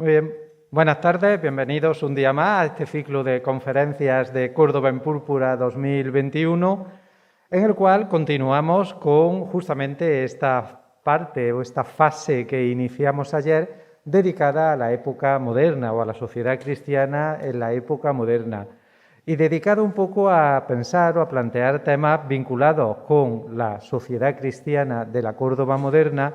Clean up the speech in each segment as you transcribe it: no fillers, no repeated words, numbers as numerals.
Muy bien, buenas tardes, bienvenidos un día más a este ciclo de conferencias de Córdoba en Púrpura 2021, en el cual continuamos con justamente esta parte o esta fase que iniciamos ayer dedicada a la época moderna o a la sociedad cristiana en la época moderna y dedicado un poco a pensar o a plantear temas vinculados con la sociedad cristiana de la Córdoba moderna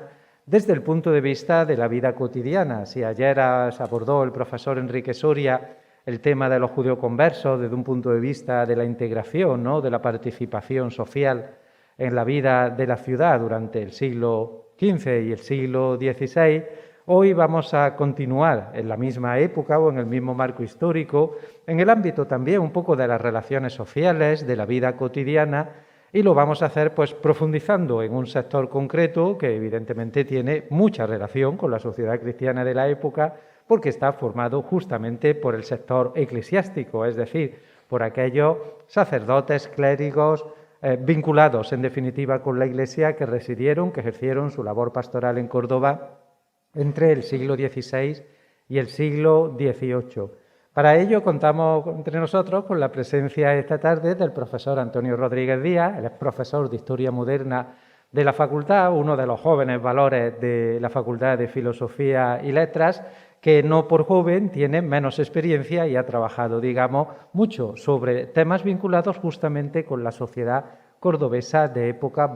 desde el punto de vista de la vida cotidiana. Si ayer se abordó el profesor Enrique Soria el tema de los judeoconversos desde un punto de vista de la integración, ¿no?, de la participación social en la vida de la ciudad durante el siglo XV y el siglo XVI, hoy vamos a continuar en la misma época o en el mismo marco histórico, en el ámbito también un poco de las relaciones sociales, de la vida cotidiana, y lo vamos a hacer pues profundizando en un sector concreto que evidentemente tiene mucha relación con la sociedad cristiana de la época porque está formado justamente por el sector eclesiástico, es decir, por aquellos sacerdotes, clérigos, vinculados en definitiva con la Iglesia que residieron, que ejercieron su labor pastoral en Córdoba entre el siglo XVI y el siglo XVIII. Para ello contamos entre nosotros con la presencia esta tarde del profesor Antonio Rodríguez Díaz, él es profesor de Historia Moderna de la Facultad, uno de los jóvenes valores de la Facultad de Filosofía y Letras, que no por joven tiene menos experiencia y ha trabajado, digamos, mucho sobre temas vinculados justamente con la sociedad cordobesa de época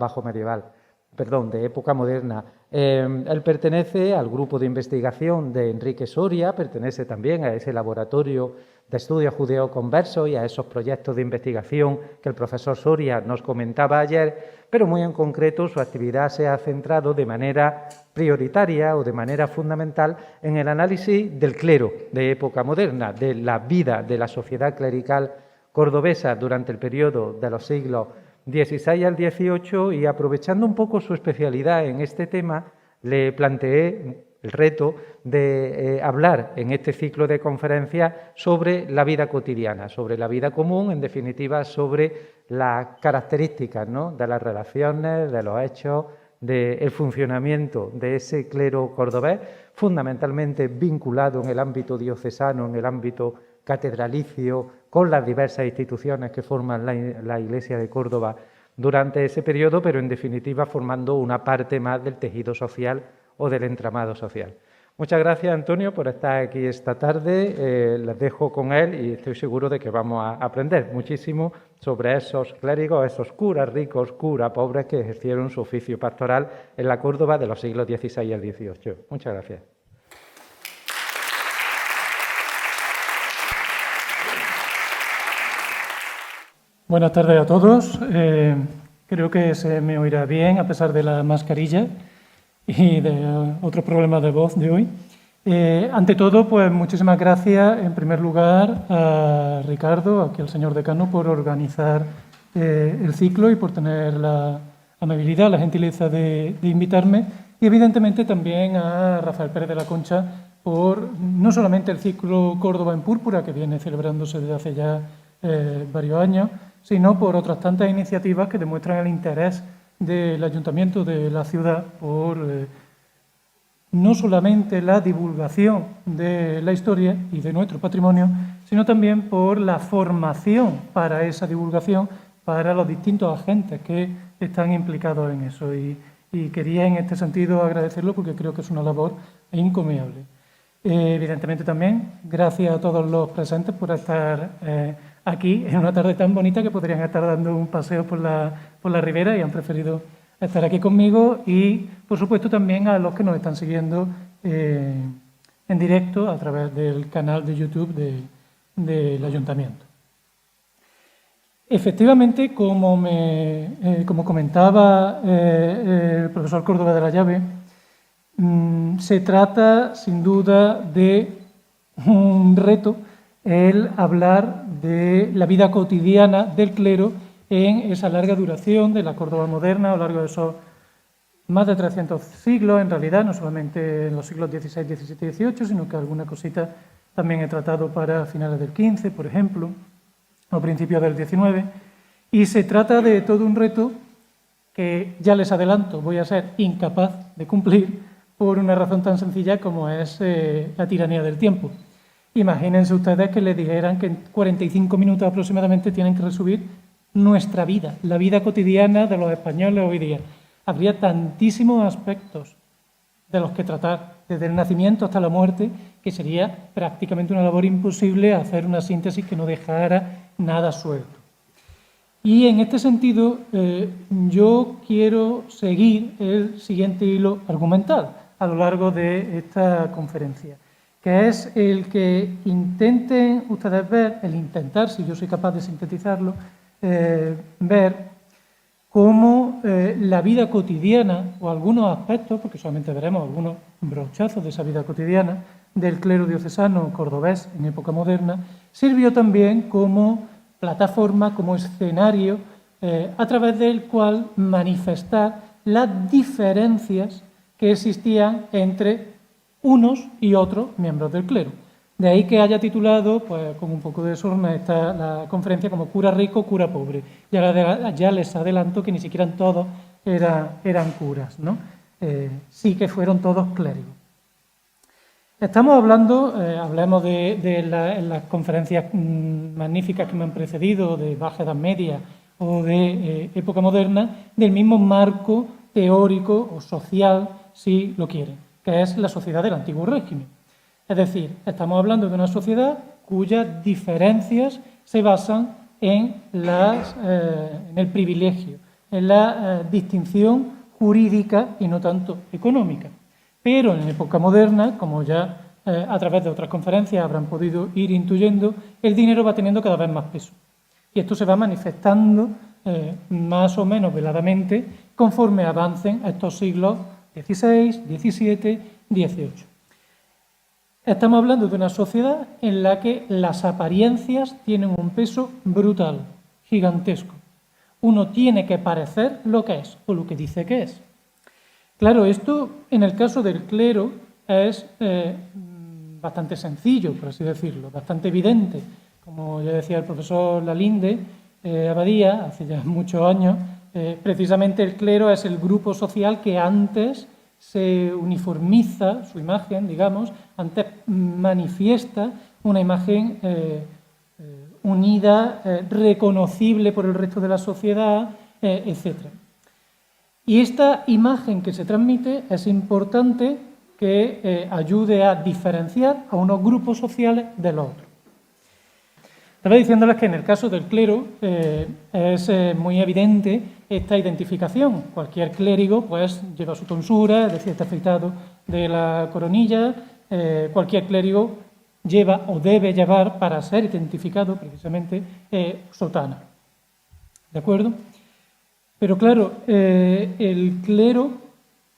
de época moderna. Él pertenece al grupo de investigación de Enrique Soria, pertenece también a ese laboratorio de estudios judeoconversos y a esos proyectos de investigación que el profesor Soria nos comentaba ayer, pero muy en concreto su actividad se ha centrado de manera prioritaria o de manera fundamental en el análisis del clero de época moderna, de la vida de la sociedad clerical cordobesa durante el periodo de los siglos XVI al XVIII, y aprovechando un poco su especialidad en este tema, le planteé el reto de hablar en este ciclo de conferencias sobre la vida cotidiana, sobre la vida común, en definitiva sobre las características, ¿no?, de las relaciones, de los hechos, del funcionamiento de ese clero cordobés, fundamentalmente vinculado en el ámbito diocesano, en el ámbito catedralicio, con las diversas instituciones que forman la Iglesia de Córdoba durante ese periodo, pero en definitiva formando una parte más del tejido social o del entramado social. Muchas gracias, Antonio, por estar aquí esta tarde. Les dejo con él y estoy seguro de que vamos a aprender muchísimo sobre esos clérigos, esos curas ricos, curas pobres que ejercieron su oficio pastoral en la Córdoba de los siglos XVI al XVIII. Muchas gracias. Buenas tardes a todos. Creo que se me oirá bien a pesar de la mascarilla y de otros problemas de voz de hoy. Ante todo, pues muchísimas gracias en primer lugar a Ricardo, aquí al señor decano, por organizar el ciclo y por tener la amabilidad, la gentileza de invitarme, y evidentemente también a Rafael Pérez de la Concha por no solamente el ciclo Córdoba en Púrpura, que viene celebrándose desde hace ya varios años, sino por otras tantas iniciativas que demuestran el interés del Ayuntamiento de la ciudad por no solamente la divulgación de la historia y de nuestro patrimonio, sino también por la formación para esa divulgación para los distintos agentes que están implicados en eso. Y quería en este sentido agradecerlo porque creo que es una labor encomiable. Evidentemente también gracias a todos los presentes por estar aquí en una tarde tan bonita que podrían estar dando un paseo por la ribera y han preferido estar aquí conmigo, y por supuesto también a los que nos están siguiendo en directo a través del canal de YouTube del Ayuntamiento. Efectivamente, como comentaba el profesor Córdoba de la Llave, se trata sin duda de un reto el hablar de la vida cotidiana del clero en esa larga duración de la Córdoba moderna a lo largo de esos más de 300 siglos, en realidad, no solamente en los siglos XVI, XVII y XVIII, sino que alguna cosita también he tratado para finales del XV, por ejemplo, o principios del XIX, y se trata de todo un reto que, ya les adelanto, voy a ser incapaz de cumplir, por una razón tan sencilla como es la tiranía del tiempo. Imagínense ustedes que les dijeran que en 45 minutos aproximadamente tienen que resumir nuestra vida, la vida cotidiana de los españoles hoy día. Habría tantísimos aspectos de los que tratar, desde el nacimiento hasta la muerte, que sería prácticamente una labor imposible hacer una síntesis que no dejara nada suelto. Y en este sentido, yo quiero seguir el siguiente hilo argumental a lo largo de esta conferencia, que es el que intenten ustedes ver, el intentar, si yo soy capaz de sintetizarlo, ver cómo la vida cotidiana o algunos aspectos, porque solamente veremos algunos brochazos de esa vida cotidiana del clero diocesano cordobés en época moderna, sirvió también como plataforma, como escenario a través del cual manifestar las diferencias que existían entre unos y otros miembros del clero. De ahí que haya titulado, pues con un poco de sorna, la conferencia como cura rico, cura pobre. Ya les adelanto que ni siquiera todos eran curas, ¿no? Sí que fueron todos clérigos. Estamos hablando, hablemos de las conferencias magníficas que me han precedido, de Baja Edad Media o de época moderna, del mismo marco teórico o social, si lo quieren, que es la sociedad del antiguo régimen. Es decir, estamos hablando de una sociedad cuyas diferencias se basan en el privilegio, en la distinción jurídica y no tanto económica. Pero en época moderna, como ya a través de otras conferencias habrán podido ir intuyendo, el dinero va teniendo cada vez más peso. Y esto se va manifestando más o menos veladamente conforme avancen estos siglos XVI, XVII, XVIII. Estamos hablando de una sociedad en la que las apariencias tienen un peso brutal, gigantesco. Uno tiene que parecer lo que es o lo que dice que es. Claro, esto en el caso del clero es bastante sencillo, por así decirlo, bastante evidente. Como ya decía el profesor Lalinde Abadía, hace ya muchos años, precisamente el clero es el grupo social que antes se uniformiza su imagen, digamos, antes manifiesta una imagen unida, reconocible por el resto de la sociedad, etc. Y esta imagen que se transmite es importante que ayude a diferenciar a unos grupos sociales de los otros. Estaba diciéndoles que en el caso del clero es muy evidente esta identificación. Cualquier clérigo pues lleva su tonsura, es decir, está afeitado de la coronilla. Cualquier clérigo lleva o debe llevar, para ser identificado precisamente, sotana. ¿De acuerdo? Pero claro, el clero,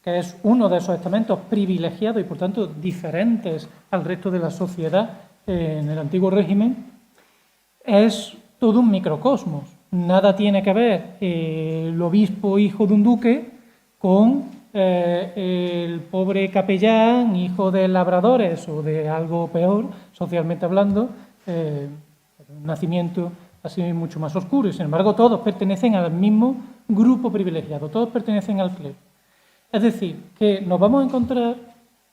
que es uno de esos estamentos privilegiados y por tanto diferentes al resto de la sociedad en el antiguo régimen, es todo un microcosmos. Nada tiene que ver el obispo hijo de un duque con el pobre capellán hijo de labradores o de algo peor, socialmente hablando, un nacimiento así mucho más oscuro. Y sin embargo, todos pertenecen al mismo grupo privilegiado, todos pertenecen al clero. Es decir, que nos vamos a encontrar,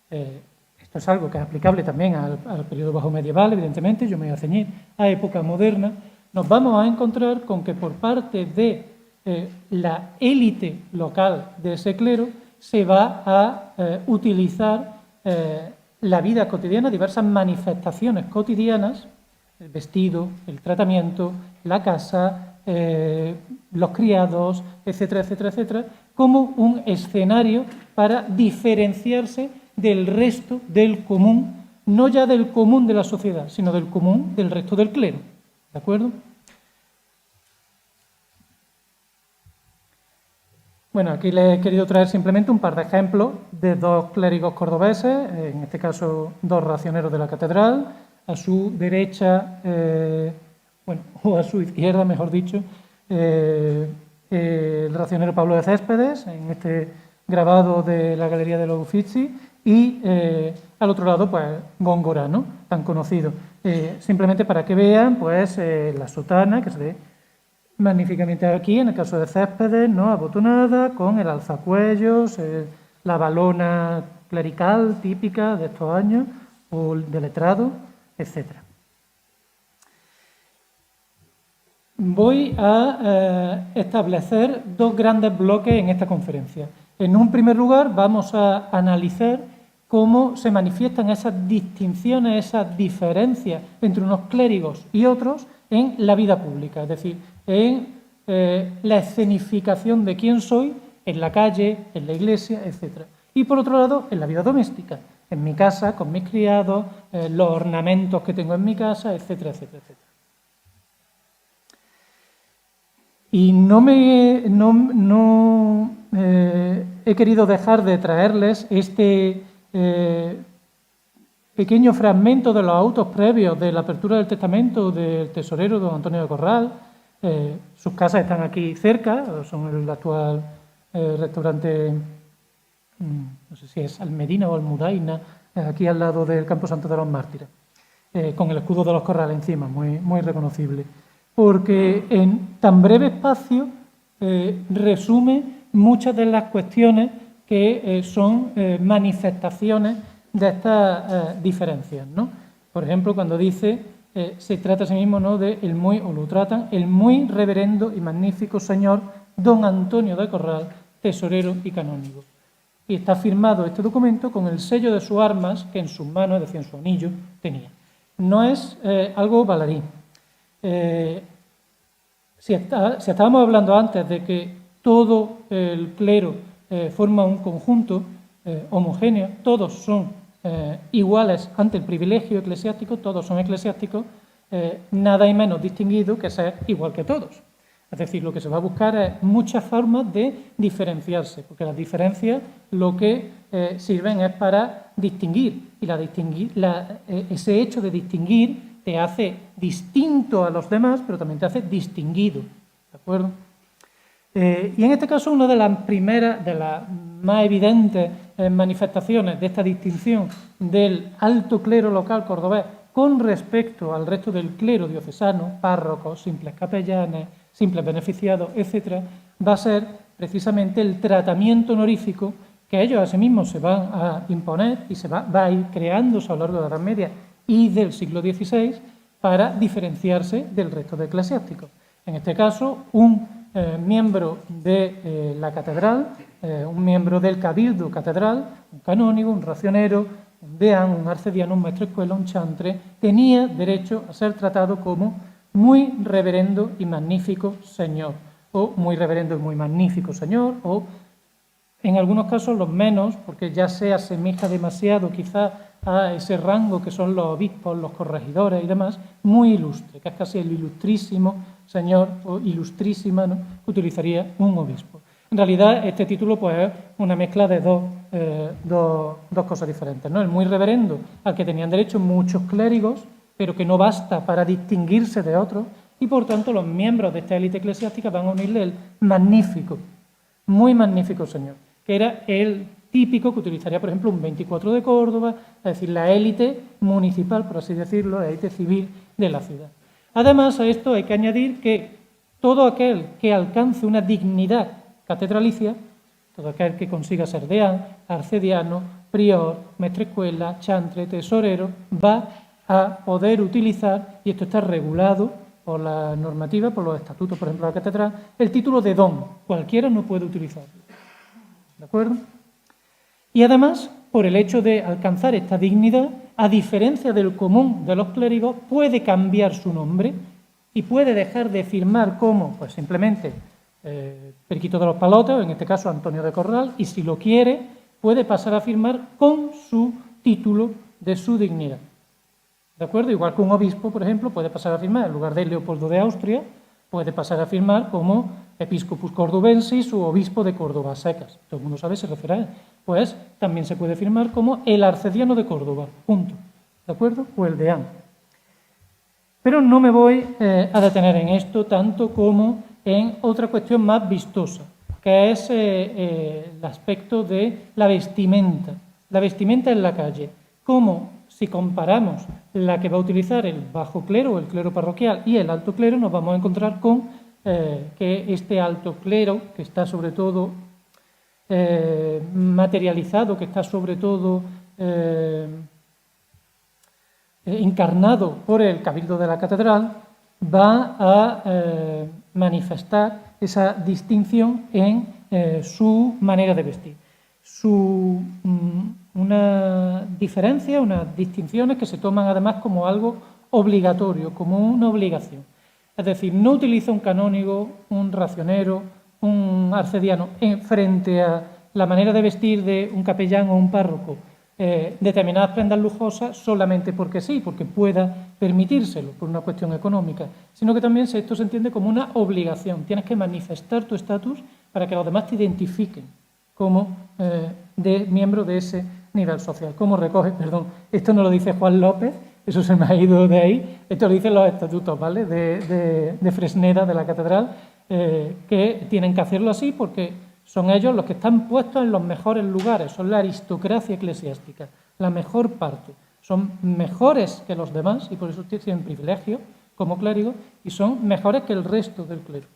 esto es algo que es aplicable también al periodo bajo medieval, evidentemente, yo me voy a ceñir a época moderna, nos vamos a encontrar con que por parte de la élite local de ese clero se va a utilizar la vida cotidiana, diversas manifestaciones cotidianas, el vestido, el tratamiento, la casa, los criados, etcétera, etcétera, etcétera, como un escenario para diferenciarse del resto del común, no ya del común de la sociedad, sino del común del resto del clero. ¿De acuerdo? Bueno, aquí les he querido traer simplemente un par de ejemplos de dos clérigos cordobeses, en este caso dos racioneros de la catedral. A su derecha, o a su izquierda, mejor dicho, el racionero Pablo de Céspedes, en este grabado de la Galería de los Uffizi, y al otro lado, pues, Góngora, ¿no?, tan conocido. Simplemente para que vean, pues, la sotana, que se ve magníficamente aquí, en el caso de Céspedes, ¿no?, abotonada, con el alzacuellos, la valona clerical típica de estos años, o de letrado, etc. Voy a establecer dos grandes bloques en esta conferencia. En un primer lugar, vamos a analizar cómo se manifiestan esas distinciones, esas diferencias entre unos clérigos y otros en la vida pública, es decir, en la escenificación de quién soy en la calle, en la iglesia, etc. Y por otro lado, en la vida doméstica, en mi casa, con mis criados, los ornamentos que tengo en mi casa, etcétera, etcétera, etcétera. Y no he querido dejar de traerles este pequeño fragmento de los autos previos de la apertura del testamento del tesorero don Antonio de Corral. Sus casas están aquí cerca, son el actual restaurante, no sé si es Almedina o Almudaina, aquí al lado del Campo Santo de los Mártires, con el escudo de los Corrales encima, muy reconocible. Porque en tan breve espacio resume muchas de las cuestiones que son manifestaciones de estas diferencias, ¿no? Por ejemplo, cuando dice, se trata a sí mismo, ¿no?, de el muy, o lo tratan, el muy reverendo y magnífico señor don Antonio de Corral, tesorero y canónigo. Y está firmado este documento con el sello de sus armas que en sus manos, es decir, en su anillo, tenía. No es algo baladí. Si estábamos hablando antes de que todo el clero forma un conjunto homogéneo, todos son iguales ante el privilegio eclesiástico, todos son eclesiásticos, nada hay menos distinguido que ser igual que todos. Es decir, lo que se va a buscar es muchas formas de diferenciarse, porque las diferencias lo que sirven es para distinguir, y ese hecho de distinguir te hace distinto a los demás, pero también te hace distinguido, ¿de acuerdo? Y en este caso, una de las primeras, de las más evidentes manifestaciones de esta distinción del alto clero local cordobés con respecto al resto del clero diocesano, párrocos, simples capellanes, simples beneficiados, etcétera, va a ser precisamente el tratamiento honorífico que ellos a sí mismos se van a imponer y se va a ir creándose a lo largo de la Edad Media y del siglo XVI para diferenciarse del resto de eclesiásticos. En este caso, un miembro de la catedral, un miembro del cabildo catedral, un canónigo, un racionero, un deán, un arcediano, un maestrescuela, un chantre, tenía derecho a ser tratado como muy reverendo y magnífico señor, o muy reverendo y muy magnífico señor, o en algunos casos los menos, porque ya se asemeja demasiado quizá a ese rango que son los obispos, los corregidores y demás, muy ilustre, que es casi el ilustrísimo señor o ilustrísima, ¿no?, que utilizaría un obispo. En realidad, este título pues, es una mezcla de dos cosas diferentes, ¿no? El muy reverendo, al que tenían derecho muchos clérigos, pero que no basta para distinguirse de otros, y por tanto los miembros de esta élite eclesiástica van a unirle el magnífico, muy magnífico señor, que era el típico que utilizaría, por ejemplo, un 24 de Córdoba, es decir, la élite municipal, por así decirlo, la élite civil de la ciudad. Además, a esto hay que añadir que todo aquel que alcance una dignidad catedralicia, todo aquel que consiga ser deán, arcediano, prior, maestrescuela, chantre, tesorero, va a poder utilizar, y esto está regulado por la normativa, por los estatutos, por ejemplo, de la catedral, el título de don. Cualquiera no puede utilizarlo. ¿De acuerdo? Y además, por el hecho de alcanzar esta dignidad, a diferencia del común de los clérigos, puede cambiar su nombre y puede dejar de firmar como, pues simplemente, Periquito de los Palotes, o en este caso Antonio de Corral, y si lo quiere, puede pasar a firmar con su título de su dignidad. ¿De acuerdo? Igual que un obispo, por ejemplo, puede pasar a firmar, en lugar de Leopoldo de Austria, puede pasar a firmar como Episcopus Cordobensis o obispo de Córdoba Secas. Todo el mundo sabe, se refiere a él. Pues también se puede firmar como el arcediano de Córdoba, punto. ¿De acuerdo? O el deán. Pero no me voy a detener en esto tanto como en otra cuestión más vistosa, que es el aspecto de la vestimenta en la calle. Cómo, si comparamos la que va a utilizar el bajo clero o el clero parroquial y el alto clero, nos vamos a encontrar con que este alto clero, que está sobre todo materializado, que está sobre todo encarnado por el Cabildo de la Catedral, va a manifestar esa distinción en su manera de vestir. Una diferencia, unas distinciones que se toman además como algo obligatorio, como una obligación. Es decir, no utiliza un canónigo, un racionero, un arcediano frente a la manera de vestir de un capellán o un párroco determinadas prendas lujosas solamente porque sí, porque pueda permitírselo por una cuestión económica, sino que también esto se entiende como una obligación. Tienes que manifestar tu estatus para que los demás te identifiquen como miembro de ese nivel social. ¿Cómo recoge? Perdón, esto no lo dice Juan López, eso se me ha ido de ahí, esto lo dicen los estatutos, ¿vale?, de Fresneda, de la Catedral, que tienen que hacerlo así porque son ellos los que están puestos en los mejores lugares, son la aristocracia eclesiástica, la mejor parte. Son mejores que los demás y por eso tienen privilegios como clérigos y son mejores que el resto del clero.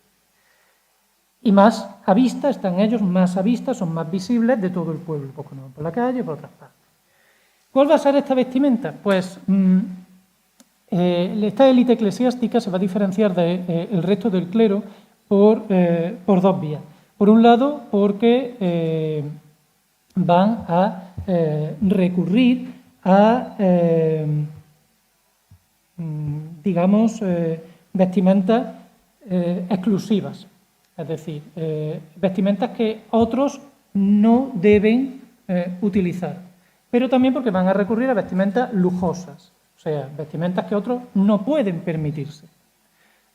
Y más a vista, están ellos más a vista, son más visibles de todo el pueblo, porque no van por la calle, por otras partes. ¿Cuál va a ser esta vestimenta? Pues esta élite eclesiástica se va a diferenciar del resto del clero por dos vías. Por un lado, porque van a recurrir a, digamos, vestimentas exclusivas, es decir, vestimentas que otros no deben utilizar, pero también porque van a recurrir a vestimentas lujosas, o sea, vestimentas que otros no pueden permitirse.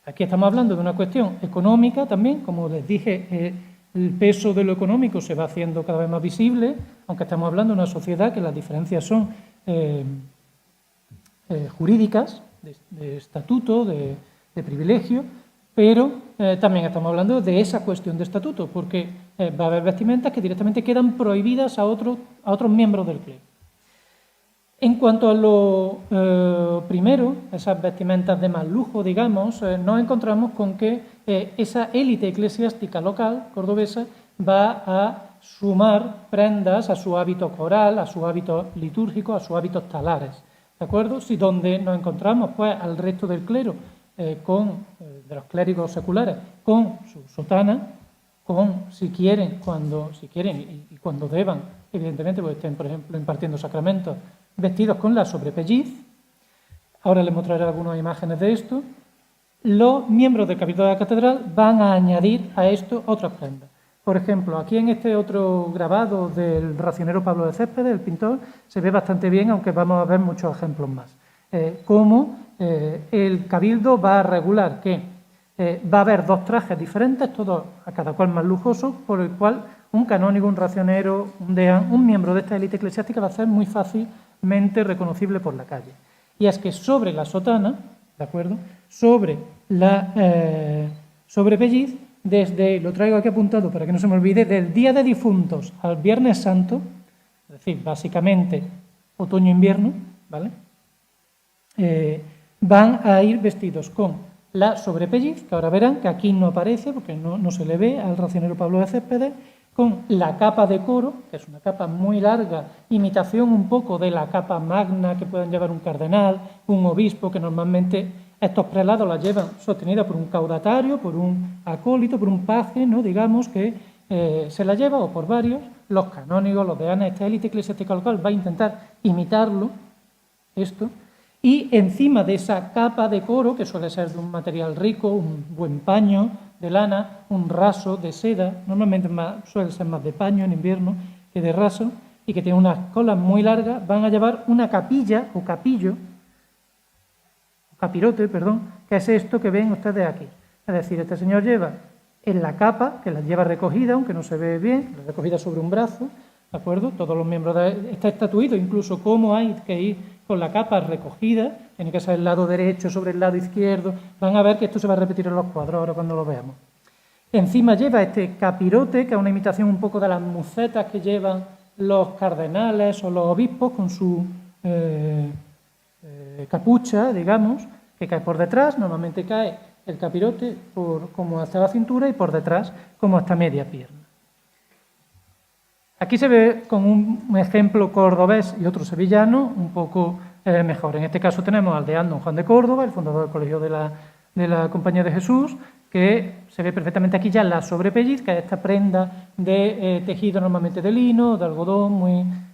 Aquí estamos hablando de una cuestión económica también, como les dije, el peso de lo económico se va haciendo cada vez más visible, aunque estamos hablando de una sociedad que las diferencias son jurídicas, de estatuto, de privilegio, pero también estamos hablando de esa cuestión de estatuto, porque va a haber vestimentas que directamente quedan prohibidas a otros miembros del clero. En cuanto a lo primero, esas vestimentas de más lujo, digamos, nos encontramos con que esa élite eclesiástica local cordobesa va a sumar prendas a su hábito coral, a su hábito litúrgico, a sus hábitos talares, ¿de acuerdo? Si donde nos encontramos pues al resto del clero, de los clérigos seculares, con su sotana, si quieren y cuando deban, evidentemente, pues estén, por ejemplo, impartiendo sacramentos, vestidos con la sobrepelliz. Ahora les mostraré algunas imágenes de esto. Los miembros del Cabildo de la Catedral van a añadir a esto otras prendas. Por ejemplo, aquí en este otro grabado del racionero Pablo de Céspedes, el pintor, se ve bastante bien, aunque vamos a ver muchos ejemplos más. Cómo el Cabildo va a regular que va a haber dos trajes diferentes, todos a cada cual más lujosos, por el cual un canónigo, un racionero, un deán, un miembro de esta élite eclesiástica va a ser muy fácilmente reconocible por la calle. Y es que sobre la sotana, ¿de acuerdo?, sobre la sobrepelliz, lo traigo aquí apuntado para que no se me olvide, del Día de Difuntos al Viernes Santo, es decir, básicamente otoño-invierno, ¿vale?, van a ir vestidos con la sobrepelliz, que ahora verán que aquí no aparece porque no se le ve al racionero Pablo de Céspedes, con la capa de coro, que es una capa muy larga, imitación un poco de la capa magna que pueden llevar un cardenal, un obispo, que normalmente estos prelados la llevan sostenida por un caudatario, por un acólito, por un paje, ¿no?, digamos, que se la lleva, o por varios. Los canónigos, los deanes, esta élite eclesiástica local va a intentar imitarlo, esto, y encima de esa capa de coro, que suele ser de un material rico, un buen paño de lana, un raso de seda, normalmente suele ser más de paño en invierno que de raso, y que tiene unas colas muy largas, van a llevar una capilla o capillo, capirote, perdón, que es esto que ven ustedes aquí. Es decir, este señor lleva en la capa, que la lleva recogida, aunque no se ve bien, recogida sobre un brazo, ¿de acuerdo? Todos los miembros está estatuido incluso cómo hay que ir con la capa recogida, tiene que ser el lado derecho sobre el lado izquierdo. Van a ver que esto se va a repetir en los cuadros ahora cuando lo veamos. Encima lleva este capirote, que es una imitación un poco de las mucetas que llevan los cardenales o los obispos con su capucha, digamos, que cae por detrás. Normalmente cae el capirote como hasta la cintura y por detrás como hasta media pierna. Aquí se ve con un ejemplo cordobés y otro sevillano un poco mejor. En este caso tenemos al deán don Juan de Córdoba, el fundador del Colegio de la Compañía de Jesús, que se ve perfectamente aquí ya la sobrepelliz, que es esta prenda de tejido normalmente de lino, de algodón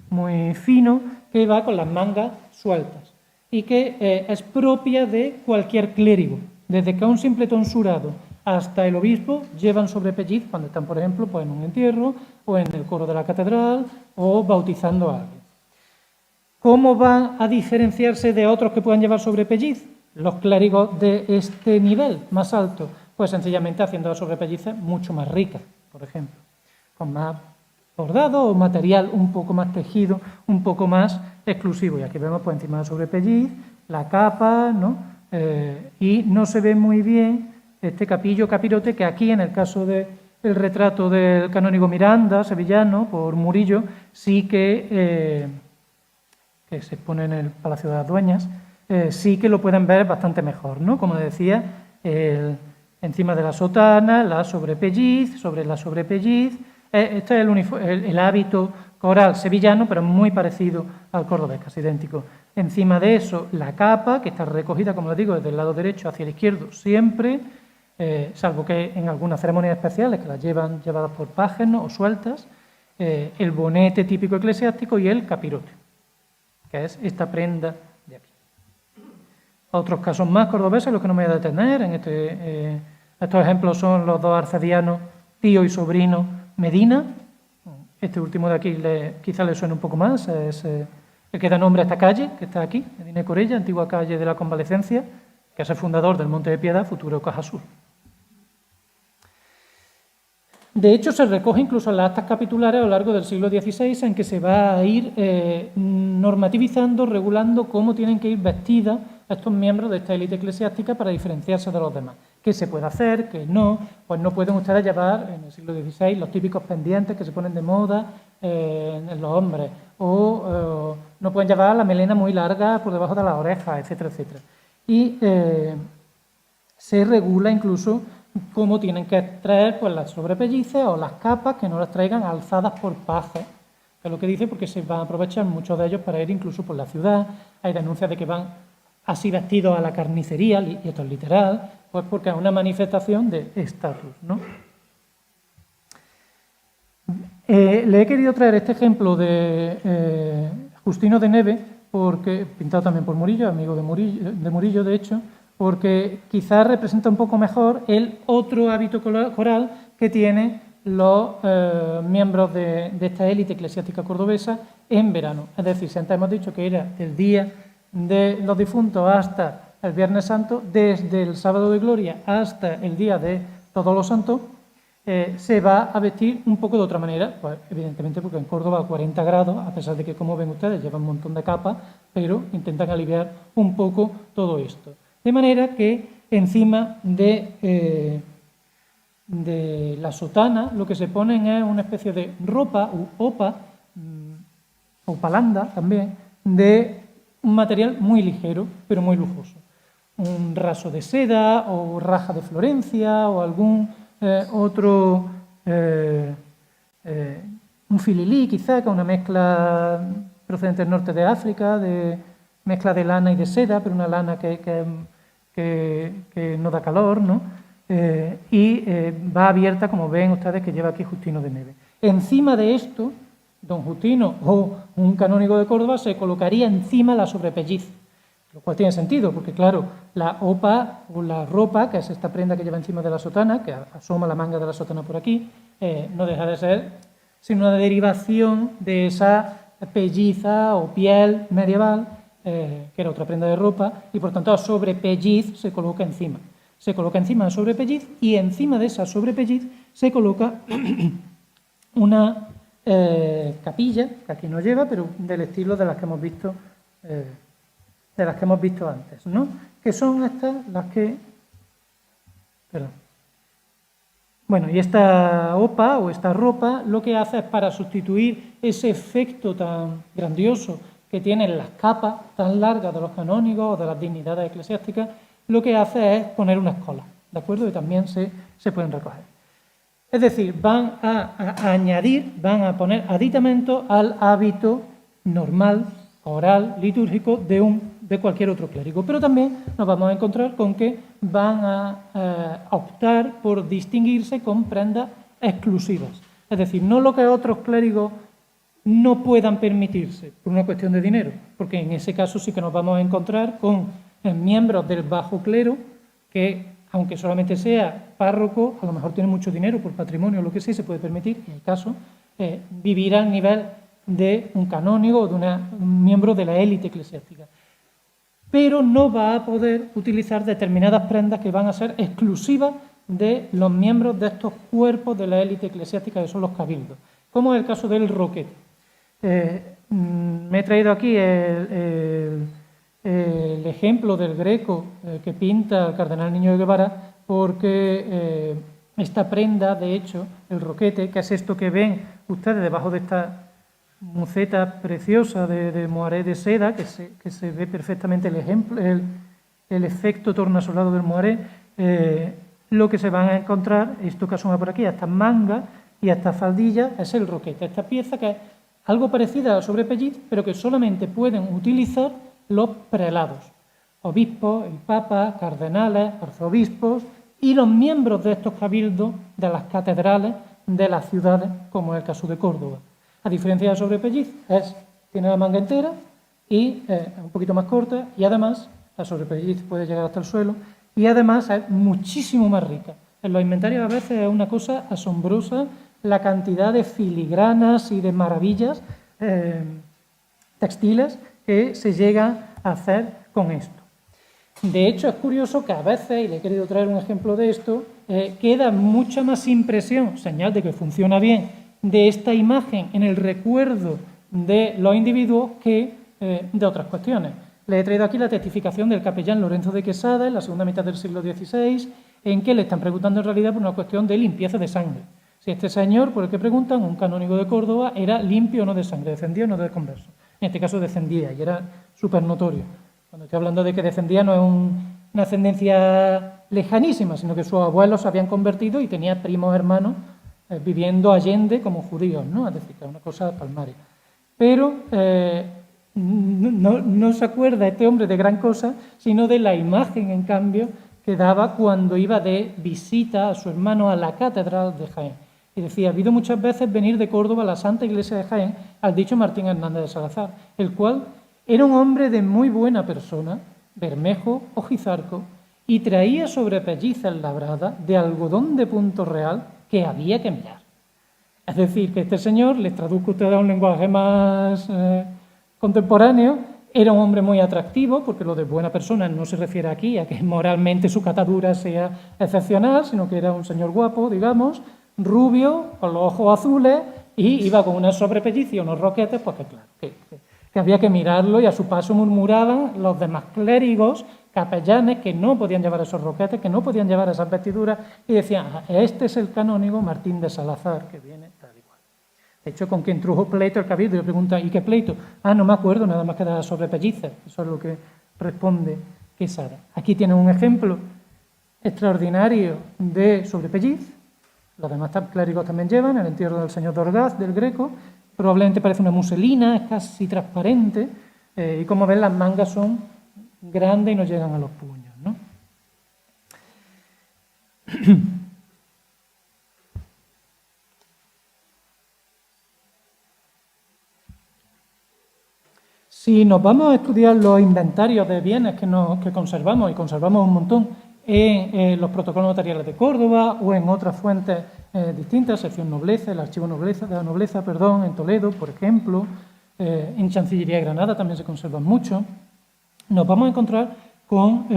muy fino, que va con las mangas sueltas y que es propia de cualquier clérigo. Desde que a un simple tonsurado hasta el obispo llevan sobrepelliz cuando están, por ejemplo, pues en un entierro o en el coro de la catedral o bautizando a alguien. ¿Cómo va a diferenciarse de otros que puedan llevar sobrepelliz? Los clérigos de este nivel más alto, pues sencillamente haciendo las sobrepellices mucho más ricas, por ejemplo, con más bordado o material un poco más tejido, un poco más exclusivo. Y aquí vemos pues encima de la sobrepelliz, la capa, ¿no? Y no se ve muy bien este capillo capirote que aquí en el caso del retrato del canónigo Miranda, sevillano, por Murillo, sí que se expone en el Palacio de las Dueñas, sí que lo pueden ver bastante mejor, ¿no? Como decía, encima de la sotana, la sobrepelliz, sobre la sobrepelliz. Este es el hábito coral sevillano, pero muy parecido al cordobés, casi idéntico. Encima de eso, la capa, que está recogida, como les digo, desde el lado derecho hacia el izquierdo siempre, salvo que en algunas ceremonias especiales que las llevan llevadas por pajes, ¿no? O sueltas, el bonete típico eclesiástico y el capirote, que es esta prenda de aquí. Otros casos más cordobeses, los que no me voy a detener, estos ejemplos son los dos arcedianos, tío y sobrino Medina. Este último de aquí quizá le suene un poco más, es el que da nombre a esta calle, que está aquí, Medina de Corella, antigua calle de la Convalecencia, que es el fundador del Monte de Piedad, futuro Caja Sur. De hecho, se recoge incluso en las actas capitulares a lo largo del siglo XVI, en que se va a ir normativizando, regulando cómo tienen que ir vestidas estos miembros de esta élite eclesiástica para diferenciarse de los demás. ¿Qué se puede hacer? ¿Qué no? Pues no pueden ustedes llevar en el siglo XVI los típicos pendientes que se ponen de moda en los hombres, o no pueden llevar la melena muy larga por debajo de las orejas, etcétera, etcétera. Y se regula incluso cómo tienen que traer pues, las sobrepellices o las capas, que no las traigan alzadas por pajes, que es lo que dice, porque se van a aprovechar muchos de ellos para ir incluso por la ciudad. Hay denuncias de que van así vestidos a la carnicería, y esto es literal, pues porque es una manifestación de estatus, ¿no? Le he querido traer este ejemplo de Justino de Neve, porque, pintado también por Murillo, amigo de Murillo, de hecho, porque quizás representa un poco mejor el otro hábito coral que tienen los miembros de esta élite eclesiástica cordobesa en verano. Es decir, si antes hemos dicho que era el día de los difuntos hasta el Viernes Santo, desde el Sábado de Gloria hasta el día de Todos los Santos, se va a vestir un poco de otra manera, pues evidentemente porque en Córdoba a 40 grados, a pesar de que, como ven ustedes, llevan un montón de capas, pero intentan aliviar un poco todo esto. De manera que encima de la sotana lo que se ponen es una especie de ropa u opa, o palanda también, de un material muy ligero, pero muy lujoso. Un raso de seda o raja de Florencia o algún otro, un fililí quizá, con una mezcla procedente del norte de África, de mezcla de lana y de seda, pero una lana que no da calor, ¿no? Va abierta, como ven ustedes, que lleva aquí Justino de Neve. Encima de esto, don Justino o un canónigo de Córdoba se colocaría encima la sobrepelliz, lo cual tiene sentido, porque claro, la opa o la ropa, que es esta prenda que lleva encima de la sotana, que asoma la manga de la sotana por aquí, no deja de ser sino una derivación de esa pelliza o piel medieval, que era otra prenda de ropa, y por tanto la sobrepelliz se coloca encima. Se coloca encima la sobrepelliz y encima de esa sobrepelliz se coloca una capilla, que aquí no lleva, pero del estilo de las que hemos visto antes, ¿no? Que son estas las que... Perdón. Bueno, y esta opa o esta ropa lo que hace es, para sustituir ese efecto tan grandioso que tienen las capas tan largas de los canónigos o de las dignidades eclesiásticas, lo que hace es poner unas colas, ¿de acuerdo? Y también se pueden recoger. Es decir, van a añadir, van a poner aditamentos al hábito normal, oral, litúrgico de cualquier otro clérigo. Pero también nos vamos a encontrar con que van a optar por distinguirse con prendas exclusivas. Es decir, no lo que otros clérigos no puedan permitirse por una cuestión de dinero, porque en ese caso sí que nos vamos a encontrar con miembros del bajo clero que, aunque solamente sea párroco, a lo mejor tiene mucho dinero por patrimonio o lo que sea, se puede permitir, en el caso, vivir al nivel de un canónigo o de un miembro de la élite eclesiástica. Pero no va a poder utilizar determinadas prendas que van a ser exclusivas de los miembros de estos cuerpos de la élite eclesiástica, que son los cabildos, como es el caso del roquete. Me he traído aquí el ejemplo del Greco que pinta el cardenal Niño de Guevara, porque esta prenda, de hecho, el roquete, que es esto que ven ustedes debajo de esta muceta preciosa de moaré de seda, que se ve perfectamente el ejemplo, el efecto tornasolado del moaré, lo que se van a encontrar, esto que asoma por aquí, a estas mangas y a estas faldillas, es el roquete, esta pieza que es algo parecida al sobrepelliz, pero que solamente pueden utilizar los prelados, obispos, el papa, cardenales, arzobispos y los miembros de estos cabildos de las catedrales de las ciudades, como es el caso de Córdoba. A diferencia del sobrepelliz, tiene la manga entera y un poquito más corta, y además la sobrepelliz puede llegar hasta el suelo, y además es muchísimo más rica. En los inventarios a veces es una cosa asombrosa la cantidad de filigranas y de maravillas textiles que se llegan a hacer con esto. De hecho, es curioso que a veces, y le he querido traer un ejemplo de esto, queda mucha más impresión, señal de que funciona bien, de esta imagen en el recuerdo de los individuos que de otras cuestiones. Le he traído aquí la testificación del capellán Lorenzo de Quesada en la segunda mitad del siglo XVI, en que le están preguntando en realidad por una cuestión de limpieza de sangre. Si este señor, por el que preguntan, un canónigo de Córdoba, era limpio o no de sangre, descendía o no de converso. En este caso descendía, y era súper notorio. Cuando estoy hablando de que descendía no es una ascendencia lejanísima, sino que sus abuelos se habían convertido y tenía primos hermanos viviendo allende como judíos, ¿no? Es decir, que es una cosa palmaria. Pero no se acuerda este hombre de gran cosa, sino de la imagen, en cambio, que daba cuando iba de visita a su hermano a la catedral de Jaén. Y decía, ha habido muchas veces venir de Córdoba a la Santa Iglesia de Jaén al dicho Martín Hernández de Salazar, el cual era un hombre de muy buena persona, bermejo, ojizarco, y traía sobrepellices labradas de algodón de punto real que había que mirar. Es decir, que este señor, les traduzco a ustedes a un lenguaje más contemporáneo, era un hombre muy atractivo, porque lo de buena persona no se refiere aquí a que moralmente su catadura sea excepcional, sino que era un señor guapo, digamos, rubio, con los ojos azules, y iba con una sobrepelliz y unos roquetes, pues que claro, que había que mirarlo, y a su paso murmuraban los demás clérigos, capellanes, que no podían llevar esos roquetes, que no podían llevar esas vestiduras, y decían, este es el canónigo Martín de Salazar, que viene tal y cual. De hecho, con quien trujo pleito el cabildo, y le pregunta, ¿y qué pleito? No me acuerdo, nada más que de las sobrepellices. Eso es lo que responde Quesada. Aquí tienen un ejemplo extraordinario de sobrepelliz. Los demás clérigos también llevan, el entierro del señor de Orgaz, del Greco. Probablemente parece una muselina, es casi transparente, y como ven, las mangas son grandes y no llegan a los puños, ¿no? Si nos vamos a estudiar los inventarios de bienes que conservamos, y conservamos un montón, en los protocolos notariales de Córdoba o en otras fuentes distintas, sección nobleza, el archivo de la nobleza, en Toledo, por ejemplo, en Chancillería de Granada también se conservan mucho, nos vamos a encontrar con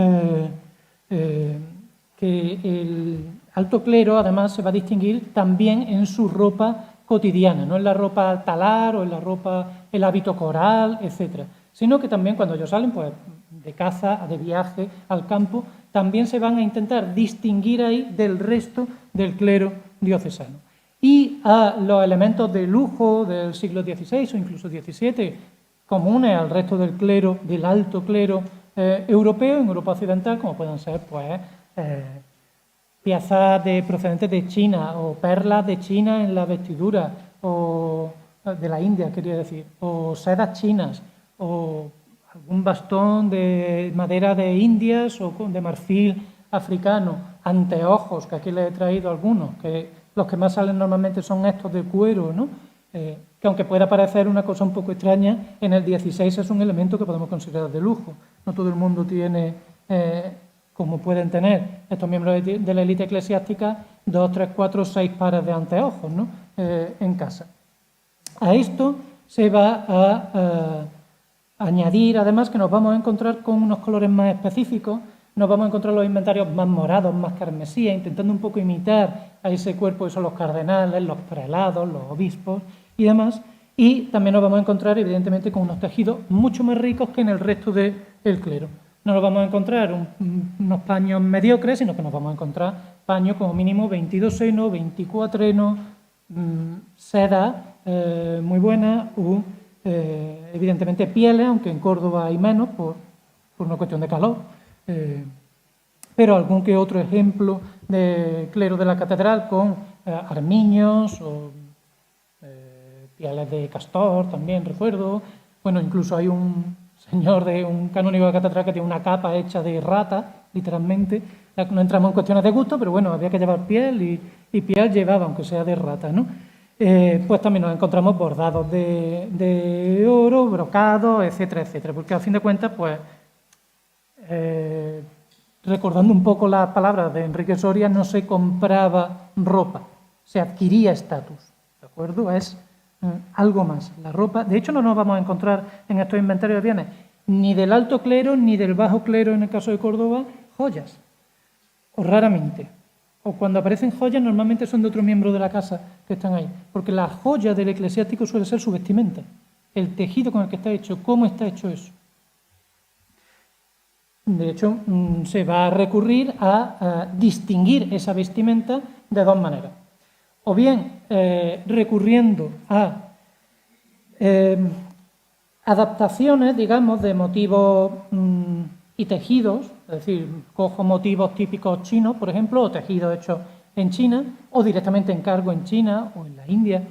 que el alto clero además se va a distinguir también en su ropa cotidiana, no en la ropa talar o en la ropa, el hábito coral, etcétera, sino que también cuando ellos salen pues, de caza, de viaje, al campo, también se van a intentar distinguir ahí del resto del clero diocesano. Y a los elementos de lujo del siglo XVI o incluso XVII, comunes al resto del clero, del alto clero europeo, en Europa occidental, como pueden ser pues, piezas procedentes de China o perlas de China en la vestidura o de la India, quería decir, o sedas chinas o algún bastón de madera de Indias o de marfil africano, anteojos, que aquí les he traído algunos, que los que más salen normalmente son estos de cuero, ¿no? Que aunque pueda parecer una cosa un poco extraña, en el 16 es un elemento que podemos considerar de lujo. No todo el mundo tiene, como pueden tener estos miembros de la élite eclesiástica, 2, 3, 4, 6 pares de anteojos, ¿no? En casa. A esto se va a añadir, además, que nos vamos a encontrar con unos colores más específicos, nos vamos a encontrar los inventarios más morados, más carmesíes, intentando un poco imitar a ese cuerpo que son los cardenales, los prelados, los obispos y demás. Y también nos vamos a encontrar, evidentemente, con unos tejidos mucho más ricos que en el resto del clero. No nos vamos a encontrar unos paños mediocres, sino que nos vamos a encontrar paños como mínimo 22eno, 24eno, seda muy buena, evidentemente pieles, aunque en Córdoba hay menos por una cuestión de calor. Pero algún que otro ejemplo de clero de la catedral con armiños o pieles de castor, también recuerdo. Bueno, incluso hay un señor, un canónigo de catedral que tiene una capa hecha de rata, literalmente. No entramos en cuestiones de gusto, pero bueno, había que llevar piel y piel llevaba, aunque sea de rata, ¿no? Pues también nos encontramos bordados de oro, brocados, etcétera, etcétera. Porque a fin de cuentas, pues, recordando un poco las palabras de Enrique Soria, no se compraba ropa, se adquiría estatus, ¿de acuerdo? Es algo más. La ropa, de hecho, no nos vamos a encontrar en estos inventarios de bienes ni del alto clero ni del bajo clero, en el caso de Córdoba, joyas, o raramente. O cuando aparecen joyas, normalmente son de otros miembros de la casa que están ahí, porque la joya del eclesiástico suele ser su vestimenta, el tejido con el que está hecho, cómo está hecho eso. De hecho, se va a recurrir a distinguir esa vestimenta de dos maneras. O bien recurriendo a adaptaciones, digamos, de motivos y tejidos, es decir, cojo motivos típicos chinos, por ejemplo, o tejidos hechos en China, o directamente encargo en China o en la India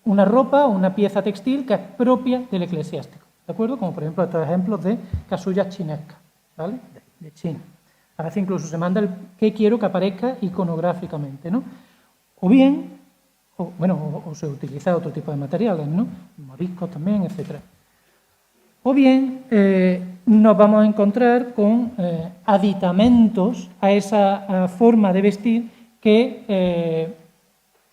una ropa o una pieza textil que es propia del eclesiástico, ¿de acuerdo? Como por ejemplo estos ejemplos de casullas chinescas, ¿vale? De China. A veces incluso se manda el que quiero que aparezca iconográficamente, ¿no? O bien, o se utiliza otro tipo de materiales, ¿no? Moriscos también, etcétera. O bien nos vamos a encontrar con aditamentos a esa forma de vestir que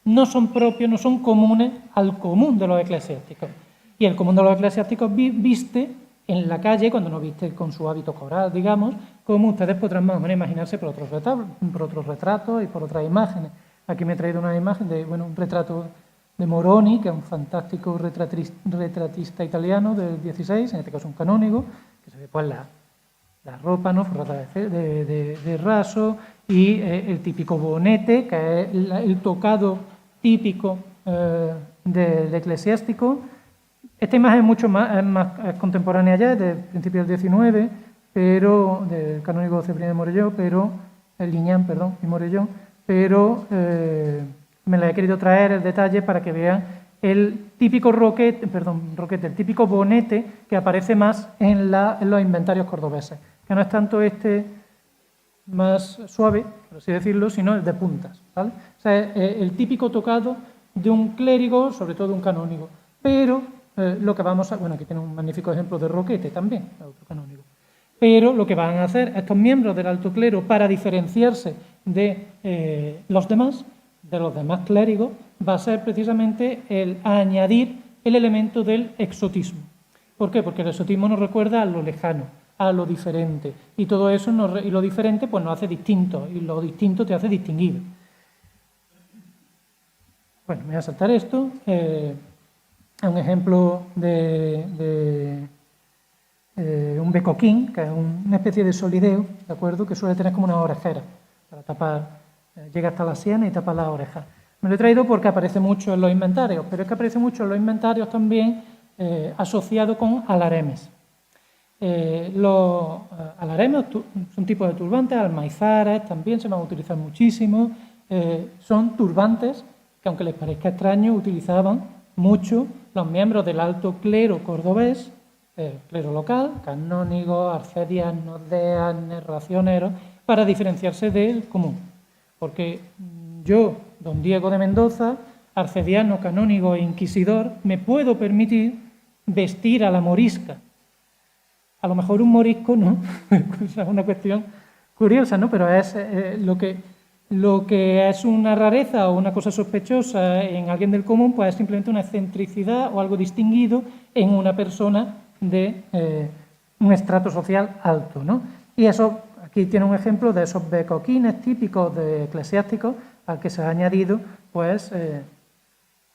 no son propios, no son comunes al común de los eclesiásticos. Y el común de los eclesiásticos viste en la calle, cuando no viste con su hábito coral, digamos, como ustedes podrán más o menos imaginarse por otros retratos y por otras imágenes. Aquí me he traído una imagen de un retrato de Moroni, que es un fantástico retratista italiano del 16, en este caso un canónigo, que se ve pues la ropa, ¿no?, forrada de raso, y el típico bonete, que es el tocado típico del eclesiástico. Esta imagen es contemporánea ya, es del principio del 19, pero del canónigo Cebrián de Morelló, Liñán y Morelló, pero me la he querido traer el detalle para que vean el típico el típico bonete que aparece más en los inventarios cordobeses, que no es tanto este más suave, por así decirlo, sino el de puntas, ¿vale? O sea, el típico tocado de un clérigo, sobre todo de un canónigo, pero lo que vamos a... Bueno, aquí tiene un magnífico ejemplo de roquete también, otro canónigo. Pero lo que van a hacer estos miembros del alto clero para diferenciarse de los demás clérigos, va a ser precisamente el añadir el elemento del exotismo. ¿Por qué? Porque el exotismo nos recuerda a lo lejano, a lo diferente, y todo eso, y lo diferente pues nos hace distintos, y lo distinto te hace distinguido. Bueno, me voy a saltar esto. Un ejemplo de un becoquín, que es una especie de solideo, ¿de acuerdo?, que suele tener como una orejera para tapar, llega hasta la sien y tapa las orejas. Me lo he traído porque aparece mucho en los inventarios, pero es que aparece mucho en los inventarios también asociado con alaremes. Los alaremes son tipos de turbantes, almaizares también se van a utilizar muchísimo. Son turbantes que, aunque les parezca extraño, utilizaban mucho los miembros del alto clero cordobés, clero local, canónigos, arcedianos, deanes, racioneros, para diferenciarse del común. Porque yo, don Diego de Mendoza, arcediano, canónigo e inquisidor, me puedo permitir vestir a la morisca. A lo mejor un morisco no, es una cuestión curiosa, ¿no? Pero es lo que es una rareza o una cosa sospechosa en alguien del común, pues es simplemente una excentricidad o algo distinguido en una persona de un estrato social alto, ¿no? Y eso, aquí tiene un ejemplo de esos becoquines típicos de eclesiásticos al que se ha añadido, pues,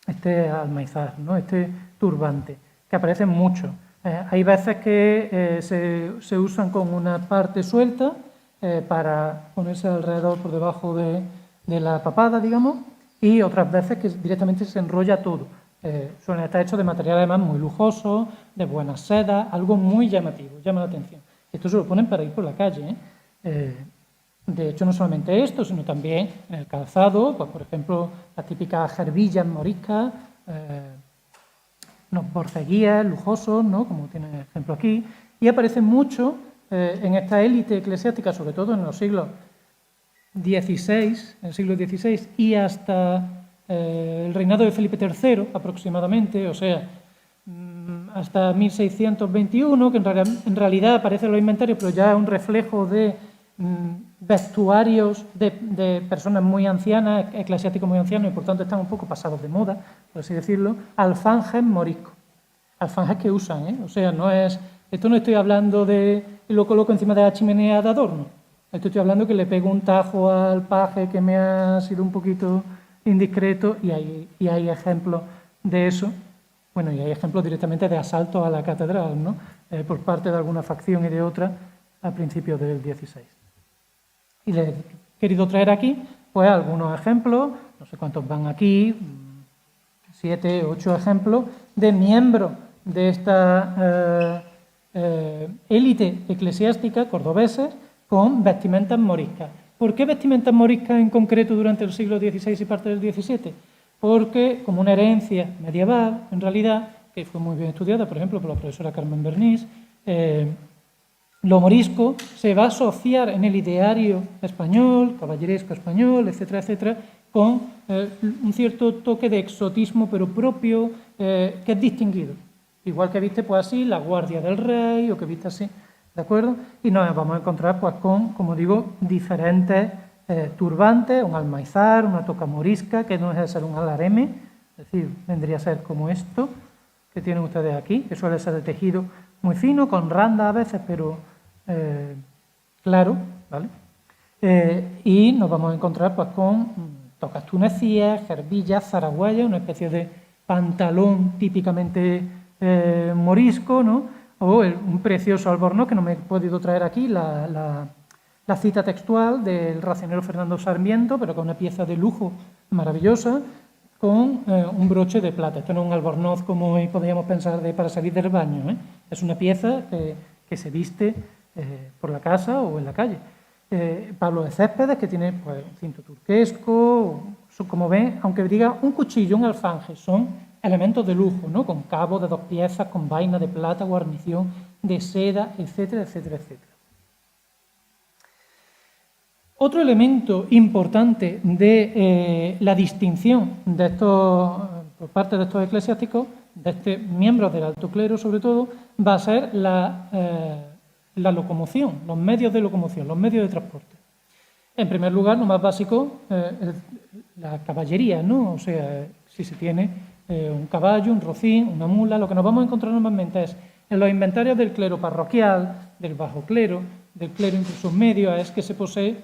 este almaizar, ¿no? Este turbante, que aparecen mucho. Hay veces que se usan con una parte suelta para ponerse alrededor, por debajo de la papada, digamos, y otras veces que directamente se enrolla todo. Suelen estar hechos de material además muy lujoso, de buenas sedas, algo muy llamativo, llama la atención. Esto se lo ponen para ir por la calle. De hecho, no solamente esto, sino también en el calzado, pues, por ejemplo, las típicas jerbillas moriscas, unos borceguíes lujosos, ¿no? Como tiene el ejemplo aquí, y aparecen mucho en esta élite eclesiástica, sobre todo en los siglos XVI, en el siglo XVI, y hasta el reinado de Felipe III aproximadamente, o sea, hasta 1621, que en realidad aparecen los inventarios, pero ya es un reflejo de vestuarios de personas muy ancianas, eclesiásticos muy ancianos, y por tanto están un poco pasados de moda, por así decirlo, alfanjes moriscos. Alfanjes que usan, o sea, no es... Esto no estoy hablando de... y lo coloco encima de la chimenea de adorno. Esto estoy hablando que le pego un tajo al paje que me ha sido un poquito indiscreto, y hay ejemplos de eso. Bueno, y hay ejemplos directamente de asalto a la catedral, ¿no? Por parte de alguna facción y de otra a principios del XVI. Y les he querido traer aquí, pues, algunos ejemplos, no sé cuántos van aquí, 7, 8 ejemplos de miembros de esta élite eclesiástica cordobeses con vestimentas moriscas. ¿Por qué vestimentas moriscas en concreto durante el siglo XVI y parte del XVII? Porque, como una herencia medieval, en realidad, que fue muy bien estudiada, por ejemplo, por la profesora Carmen Bernís, lo morisco se va a asociar en el ideario español, caballeresco español, etcétera, etcétera, con un cierto toque de exotismo, pero propio, que es distinguido. Igual que viste, pues así, la guardia del rey, o que viste así, ¿de acuerdo? Y nos vamos a encontrar, pues, con, como digo, diferentes turbantes, un almaizar, una toca morisca, que no es de ser un alareme, es decir, vendría a ser como esto que tienen ustedes aquí, que suele ser de tejido muy fino, con randa a veces, pero claro, ¿vale? Y nos vamos a encontrar, pues, con tocas tunecíes, jerbillas, zaragüeyas, una especie de pantalón típicamente morisco, ¿no? O un precioso albornoz, que no me he podido traer aquí, la cita textual del racionero Fernando Sarmiento, pero con una pieza de lujo maravillosa, con un broche de plata. Esto no es un albornoz como hoy podríamos pensar para salir del baño, ¿eh? Es una pieza que se viste por la casa o en la calle. Pablo de Céspedes, que tiene, pues, un cinto turquesco, como ven, aunque diga un cuchillo, un alfanje, son elementos de lujo, ¿no? Con cabo de 2 piezas, con vaina de plata, guarnición de seda, etcétera, etcétera, etcétera. Otro elemento importante de la distinción de estos, por parte de estos eclesiásticos, de miembros del alto clero sobre todo, va a ser la locomoción, los medios de locomoción, los medios de transporte. En primer lugar, lo más básico, la caballería, ¿no? O sea, si se tiene un caballo, un rocín, una mula, lo que nos vamos a encontrar normalmente es en los inventarios del clero parroquial, del bajo clero, del clero incluso medio, es que se posee,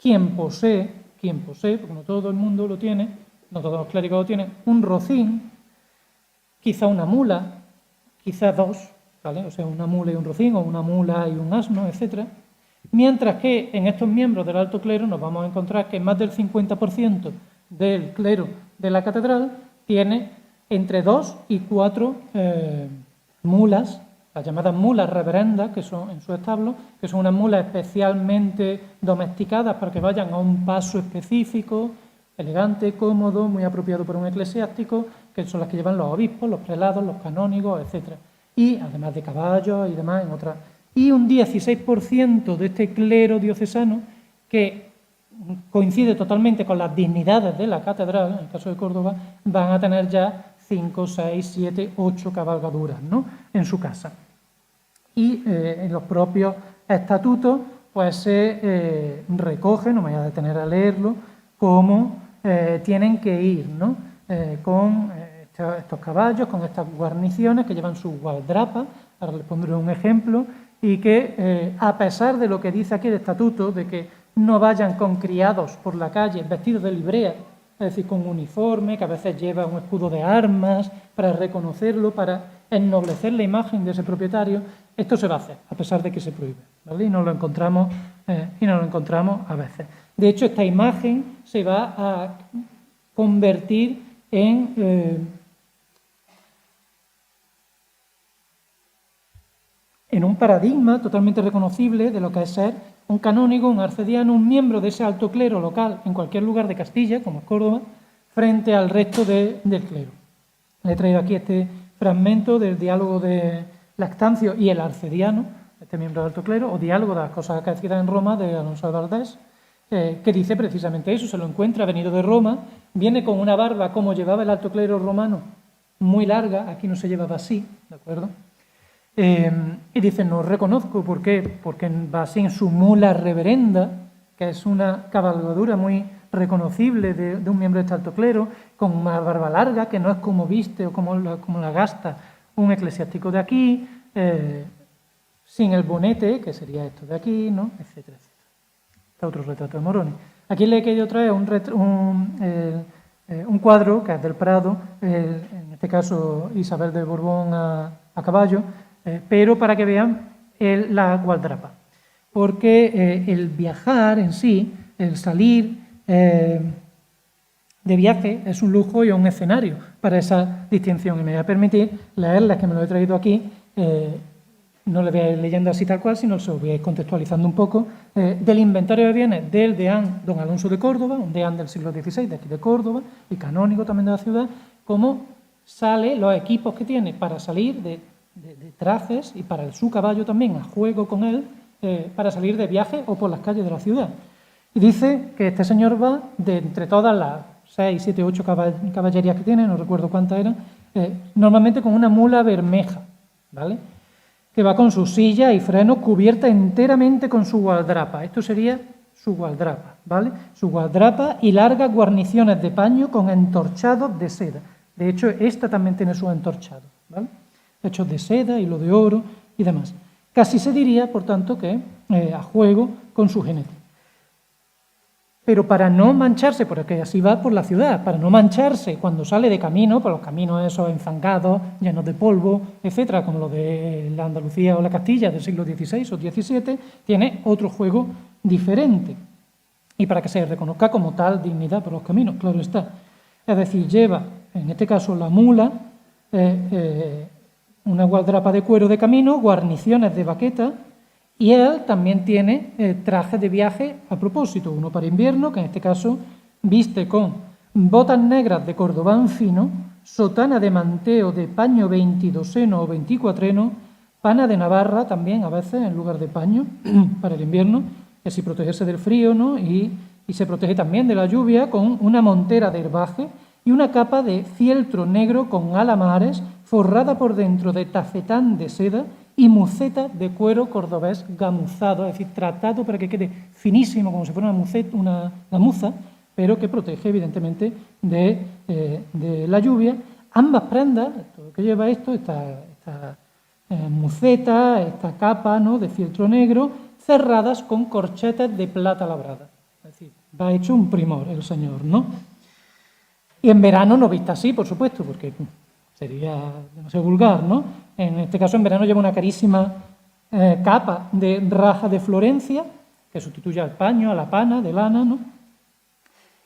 quien posee, porque no todo el mundo lo tiene, no todos los clérigos lo tienen, un rocín, quizá una mula, quizá 2, ¿vale? O sea, una mula y un rocín, o una mula y un asno, etcétera. Mientras que en estos miembros del alto clero nos vamos a encontrar que más del 50% del clero de la catedral tiene entre 2 y 4 mulas las llamadas mulas reverendas, que son en su establo, que son unas mulas especialmente domesticadas para que vayan a un paso específico, elegante, cómodo, muy apropiado para un eclesiástico, que son las que llevan los obispos, los prelados, los canónigos, etc. Y además de caballos y demás en otras. Y un 16% de este clero diocesano, que coincide totalmente con las dignidades de la catedral, en el caso de Córdoba, van a tener ya 5, 6, 7, 8 cabalgaduras, ¿no?, en su casa. Y en los propios estatutos pues se recoge, no me voy a detener a leerlo, cómo tienen que ir, ¿no?, con estos caballos, con estas guarniciones que llevan sus gualdrapas. Ahora les pondré un ejemplo, y que a pesar de lo que dice aquí el estatuto, de que no vayan con criados por la calle vestidos de librea, es decir, con uniforme, que a veces lleva un escudo de armas para reconocerlo, para ennoblecer la imagen de ese propietario, esto se va a hacer, a pesar de que se prohíbe, ¿vale? Y nos lo encontramos a veces. De hecho, esta imagen se va a convertir en un paradigma totalmente reconocible de lo que es ser un canónigo, un arcediano, un miembro de ese alto clero local en cualquier lugar de Castilla, como es Córdoba, frente al resto del clero. Le he traído aquí este fragmento del diálogo de Lactancio y el arcediano, este miembro del alto clero, o diálogo de las cosas acaecidas en Roma de Alonso de Valdés, que dice precisamente eso. Se lo encuentra venido de Roma, viene con una barba como llevaba el alto clero romano, muy larga, aquí no se llevaba así, ¿de acuerdo? Y dice, no reconozco, ¿por qué? Porque va así en su mula reverenda, que es una cabalgadura muy reconocible de un miembro de este alto clero, con una barba larga, que no es como viste o como la gasta un eclesiástico de aquí, sin el bonete, que sería esto de aquí, ¿no?, etcétera, etcétera. Está otro retrato de Moroni. Aquí le he querido traer un cuadro, que es del Prado, en este caso Isabel de Borbón a caballo, pero para que vean la gualdrapa. Porque el viajar en sí, el salir de viaje, es un lujo y un escenario para esa distinción. Y me voy a permitir leerles, que me lo he traído aquí, no le voy a ir leyendo así tal cual, sino se lo voy a ir contextualizando un poco, del inventario de bienes del deán don Alonso de Córdoba, un deán del siglo XVI de aquí de Córdoba, y canónigo también de la ciudad, cómo sale, los equipos que tiene para salir de trajes, y para su caballo también, a juego con él, para salir de viaje o por las calles de la ciudad. Y dice que este señor va, de entre todas las 6, 7, 8 caballerías que tiene, no recuerdo cuántas eran, normalmente con una mula bermeja, ¿vale?, que va con su silla y freno cubierta enteramente con su gualdrapa. Esto sería su gualdrapa, ¿vale? Su gualdrapa y largas guarniciones de paño con entorchados de seda. De hecho, esta también tiene sus entorchados, ¿vale?, hechos de seda, hilo de oro y demás. Casi se diría, por tanto, que a juego con su jinete. Pero para no mancharse, porque así va por la ciudad, para no mancharse cuando sale de camino, por los caminos esos enzangados, llenos de polvo, etcétera, como los de la Andalucía o la Castilla del siglo XVI o XVII, tiene otro juego diferente. Y para que se reconozca como tal dignidad por los caminos, claro está. Es decir, lleva, en este caso la mula, una gualdrapa de cuero de camino, guarniciones de baqueta, y él también tiene trajes de viaje a propósito, uno para invierno, que en este caso viste con botas negras de cordobán fino, sotana de manteo de paño 22eno o 24eno, pana de Navarra también a veces en lugar de paño para el invierno, y así protegerse del frío, ¿no?, y se protege también de la lluvia con una montera de herbaje y una capa de fieltro negro con alamares forrada por dentro de tafetán de seda y muceta de cuero cordobés gamuzado, es decir, tratado para que quede finísimo, como si fuera una gamuza, pero que protege, evidentemente, de la lluvia. Ambas prendas, todo lo que lleva esto, esta muceta, esta capa, ¿no?, de fieltro negro, cerradas con corchetes de plata labrada. Es decir, va hecho un primor el señor, ¿no? Y en verano no vista así, por supuesto, porque sería demasiado vulgar, ¿no? En este caso, en verano lleva una carísima capa de raja de Florencia, que sustituye al paño, a la pana de lana, ¿no?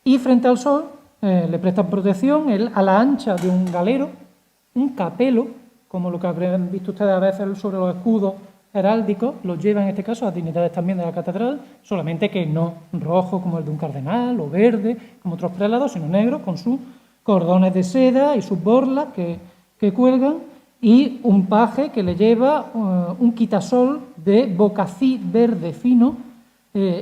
Y frente al sol le prestan protección a la ancha de un galero, un capelo como lo que habrán visto ustedes a veces sobre los escudos heráldicos, los lleva en este caso a dignidades también de la catedral, solamente que no rojo como el de un cardenal o verde como otros prelados, sino negro con sus cordones de seda y sus borlas que cuelgan, y un paje que le lleva un quitasol de bocací verde fino,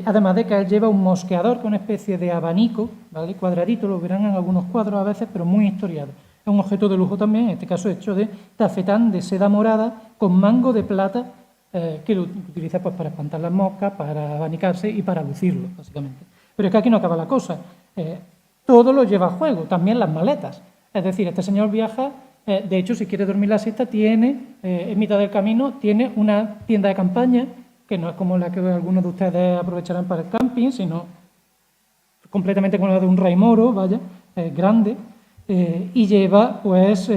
además de que él lleva un mosqueador con una especie de abanico, ¿vale? Cuadradito, lo verán en algunos cuadros a veces, pero muy historiado. Es un objeto de lujo también, en este caso hecho de tafetán de seda morada con mango de plata, que lo utiliza pues, para espantar las moscas, para abanicarse y para lucirlo, básicamente. Pero es que aquí no acaba la cosa. Todo lo lleva a juego, también las maletas. Es decir, este señor viaja, de hecho, si quiere dormir la siesta, tiene, en mitad del camino, tiene una tienda de campaña, que no es como la que algunos de ustedes aprovecharán para el camping, sino completamente como la de un rey moro, vaya, grande, y lleva pues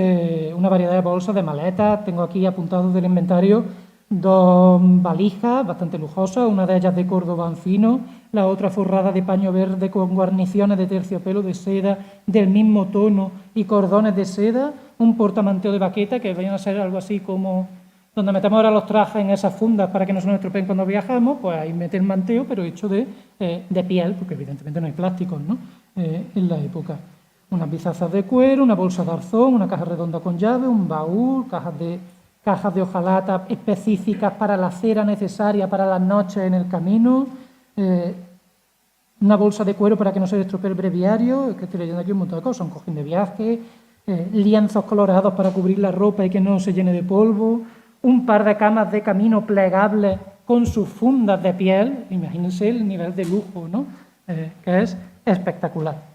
una variedad de bolsas, de maletas. Tengo aquí apuntados del inventario 2 valijas bastante lujosas, una de ellas de cordobán fino, la otra forrada de paño verde con guarniciones de terciopelo de seda del mismo tono y cordones de seda, un portamanteo de baqueta, que vayan a ser algo así como donde metemos ahora los trajes en esas fundas para que no se nos estropeen cuando viajamos, pues ahí mete el manteo, pero hecho de piel, porque evidentemente no hay plásticos, ¿no? En la época. Unas bizazas de cuero, una bolsa de arzón, una caja redonda con llave, un baúl, cajas de hojalata específicas para la cera necesaria para las noches en el camino, una bolsa de cuero para que no se le estropee el breviario, es que estoy leyendo aquí un montón de cosas, un cojín de viaje, lienzos colorados para cubrir la ropa y que no se llene de polvo, un par de camas de camino plegables con sus fundas de piel, imagínense el nivel de lujo, ¿no? Que es espectacular.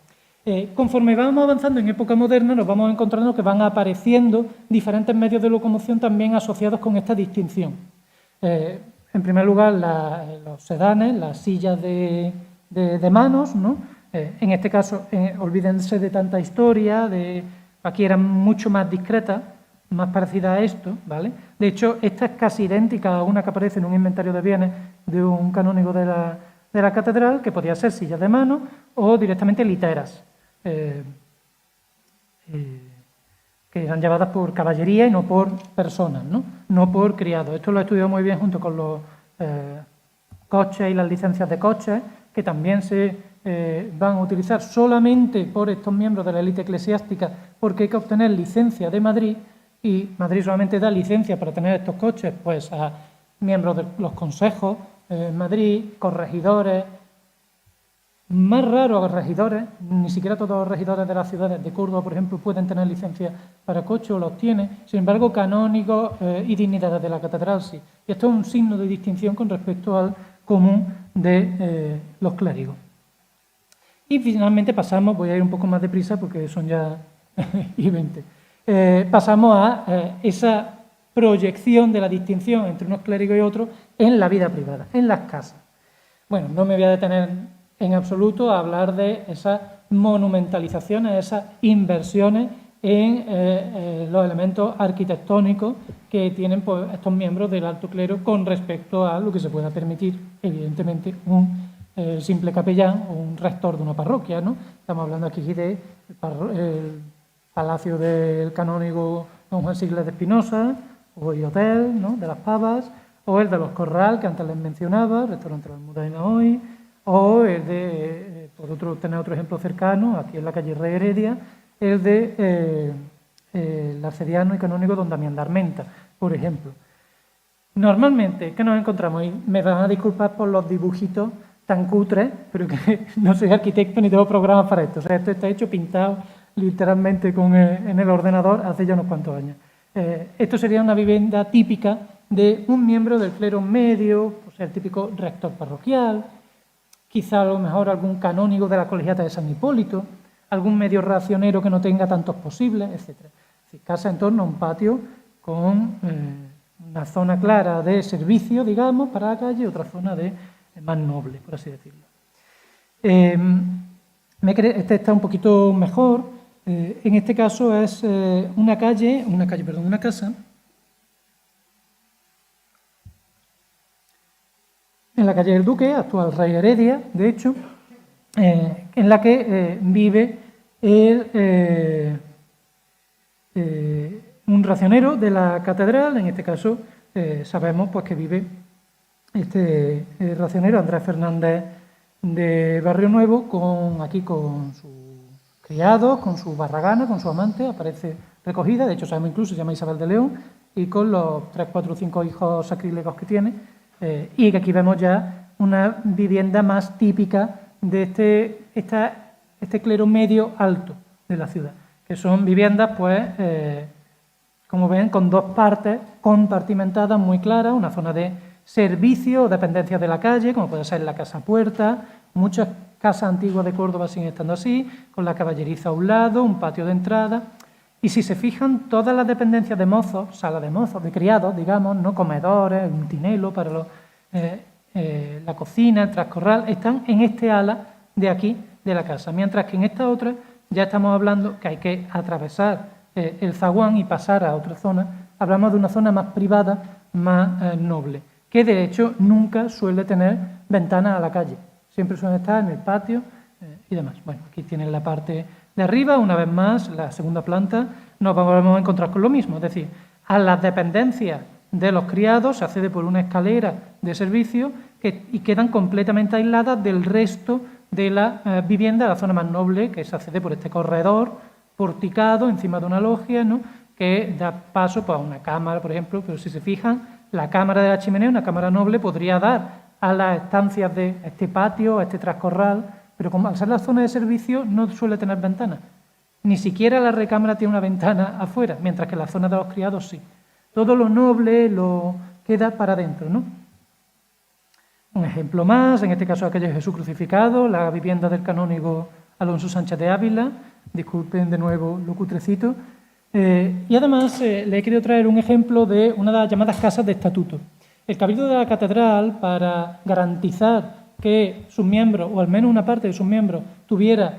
Conforme vamos avanzando en época moderna, nos vamos encontrando que van apareciendo diferentes medios de locomoción también asociados con esta distinción. En primer lugar, los sedanes, las sillas de manos, ¿no? En este caso, olvídense de tanta historia, aquí eran mucho más discretas, más parecidas a esto, ¿vale? De hecho, esta es casi idéntica a una que aparece en un inventario de bienes de un canónigo de la catedral, que podía ser sillas de mano o directamente literas, que eran llevadas por caballería y no por personas, no por criados. Esto lo he estudiado muy bien junto con los coches y las licencias de coches, que también se van a utilizar solamente por estos miembros de la élite eclesiástica, porque hay que obtener licencia de Madrid, y Madrid solamente da licencia para tener estos coches pues a miembros de los consejos, Madrid, corregidores, más raro a regidores, ni siquiera todos los regidores de las ciudades de Córdoba, por ejemplo, pueden tener licencia para coche o los tienen, sin embargo, canónigos y dignidades de la catedral sí. Y esto es un signo de distinción con respecto al común de los clérigos. Y finalmente pasamos, voy a ir un poco más deprisa porque son ya y 20, pasamos a esa proyección de la distinción entre unos clérigos y otros en la vida privada, en las casas. Bueno, no me voy a detener en absoluto a hablar de esas monumentalizaciones, esas inversiones en los elementos arquitectónicos que tienen pues, estos miembros del alto clero con respecto a lo que se pueda permitir, evidentemente, un simple capellán o un rector de una parroquia, ¿no? Estamos hablando aquí del palacio del canónigo don Juan Sigles de Espinosa, o el hotel, ¿no?, de las Pavas, o el de los Corral, que antes les mencionaba, restaurante La Almudena hoy, o el de, por tener otro ejemplo cercano, aquí en la calle Rey Heredia, el de el arcediano y canónigo don Damián de Armenta, por ejemplo. Normalmente, ¿qué nos encontramos? Y me van a disculpar por los dibujitos tan cutres, pero que no soy arquitecto ni tengo programas para esto. O sea, esto está hecho, pintado literalmente en el ordenador hace ya unos cuantos años. Esto sería una vivienda típica de un miembro del clero medio, pues el típico rector parroquial, quizá a lo mejor algún canónigo de la colegiata de San Hipólito, algún medio racionero que no tenga tantos posibles, etc. Es decir, casa en torno a un patio con una zona clara de servicio, digamos, para la calle, y otra zona de más noble, por así decirlo. Este está un poquito mejor. En este caso es una casa en la calle del Duque, actual Rey Heredia, de hecho, en la que vive un racionero de la catedral. En este caso sabemos pues, que vive este racionero, Andrés Fernández de Barrio Nuevo, con sus criados, con su barragana, con su amante, aparece recogida, de hecho sabemos incluso, se llama Isabel de León, y con los 3, 4, 5 hijos sacrílegos que tiene, y que aquí vemos ya una vivienda más típica de este clero medio alto de la ciudad, que son viviendas, pues, como ven, con dos partes compartimentadas muy claras, una zona de servicio o dependencias de la calle, como puede ser la casa puerta, muchas casas antiguas de Córdoba siguen estando así, con la caballeriza a un lado, un patio de entrada. Y si se fijan, todas las dependencias de mozos, sala de mozos, de criados, digamos, no comedores, un tinelo para la cocina, el trascorral, están en este ala de aquí de la casa, mientras que en esta otra ya estamos hablando que hay que atravesar el zaguán y pasar a otra zona. Hablamos de una zona más privada, más noble, que de hecho nunca suele tener ventanas a la calle, siempre suelen estar en el patio y demás. Bueno, aquí tienen la parte de arriba, una vez más, la segunda planta, nos vamos a encontrar con lo mismo, es decir, a las dependencias de los criados se accede por una escalera de servicio y quedan completamente aisladas del resto de la vivienda, de la zona más noble, que se accede por este corredor porticado encima de una logia, ¿no?, que da paso pues, a una cámara, por ejemplo, pero si se fijan, la cámara de la chimenea, una cámara noble, podría dar a las estancias de este patio, a este trascorral, pero como al ser la zona de servicio no suele tener ventanas. Ni siquiera la recámara tiene una ventana afuera, mientras que la zona de los criados sí. Todo lo noble lo queda para adentro, ¿no? Un ejemplo más, en este caso la calle Jesús Crucificado, la vivienda del canónigo Alonso Sánchez de Ávila, disculpen de nuevo lo cutrecito, y además le he querido traer un ejemplo de una de las llamadas casas de estatuto. El Cabildo de la Catedral, para garantizar que sus miembros, o al menos una parte de sus miembros, tuviera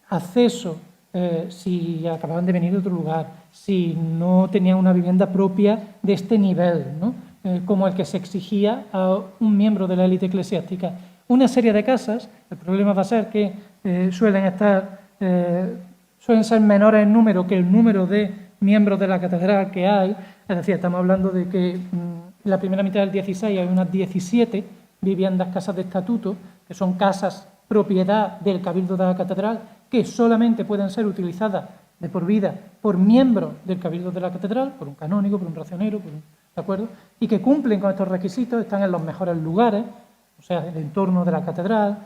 acceso si acababan de venir de otro lugar, si no tenían una vivienda propia de este nivel, ¿no?, como el que se exigía a un miembro de la élite eclesiástica. Una serie de casas, el problema va a ser que suelen ser menores en número que el número de miembros de la catedral que hay, es decir, estamos hablando de que en la primera mitad del 16 hay unas 17 viviendas, casas de estatuto, que son casas propiedad del Cabildo de la Catedral, que solamente pueden ser utilizadas de por vida por miembros del Cabildo de la Catedral, por un canónigo, por un racionero, ¿de acuerdo?, y que cumplen con estos requisitos, están en los mejores lugares, o sea, el entorno de la catedral,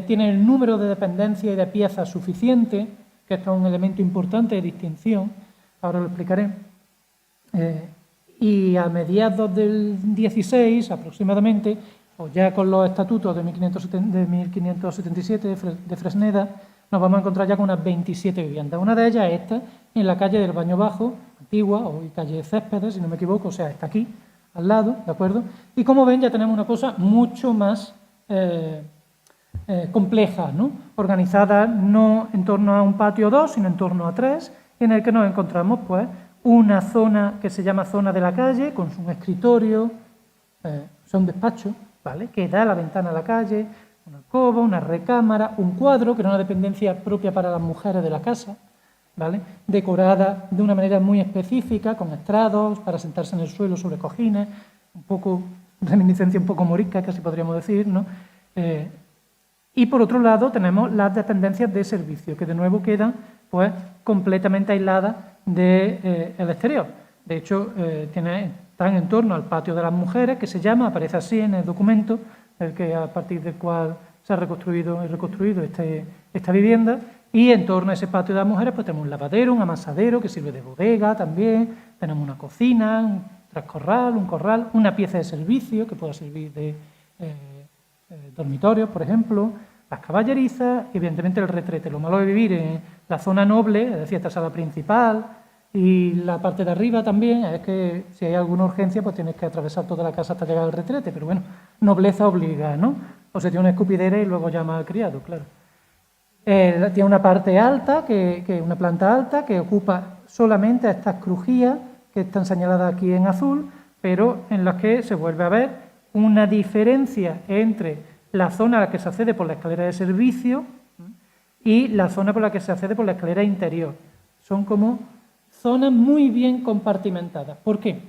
tienen el número de dependencias y de piezas suficiente, que esto es un elemento importante de distinción, ahora lo explicaré. Y a mediados del 16 aproximadamente, o ya con los estatutos de 1577 de Fresneda, nos vamos a encontrar ya con unas 27 viviendas. Una de ellas es esta, en la calle del Baño Bajo, antigua, hoy calle Céspedes, si no me equivoco, o sea, está aquí, al lado, ¿de acuerdo? Y como ven, ya tenemos una cosa mucho más compleja, ¿no?, organizada no en torno a un patio o dos, sino en torno a tres, en el que nos encontramos, pues, una zona que se llama zona de la calle, con un escritorio, un despacho, ¿vale?, que da la ventana a la calle, una alcoba, una recámara, un cuadro, que era una dependencia propia para las mujeres de la casa, ¿vale?, decorada de una manera muy específica, con estrados, para sentarse en el suelo sobre cojines, un poco, reminiscencia un poco morisca, casi podríamos decir, ¿no? Y por otro lado tenemos las dependencias de servicio, que de nuevo quedan pues completamente aisladas del exterior. De hecho, están en torno al patio de las mujeres, que se llama, aparece así en el documento, el que a partir del cual se ha reconstruido esta vivienda, y en torno a ese patio de las mujeres pues tenemos un lavadero, un amasadero que sirve de bodega también, tenemos una cocina, un trascorral, un corral, una pieza de servicio que pueda servir de dormitorios, por ejemplo, las caballerizas, y evidentemente el retrete. Lo malo de vivir en la zona noble, es decir, esta sala principal y la parte de arriba también, es que si hay alguna urgencia pues tienes que atravesar toda la casa hasta llegar al retrete, pero bueno, nobleza obliga, ¿no? O se tiene una escupidera y luego llama al criado, claro. Tiene una parte alta, una planta alta, que ocupa solamente a estas crujías que están señaladas aquí en azul, pero en las que se vuelve a ver una diferencia entre la zona a la que se accede por la escalera de servicio y la zona por la que se accede por la escalera interior. Son como zonas muy bien compartimentadas. ¿Por qué?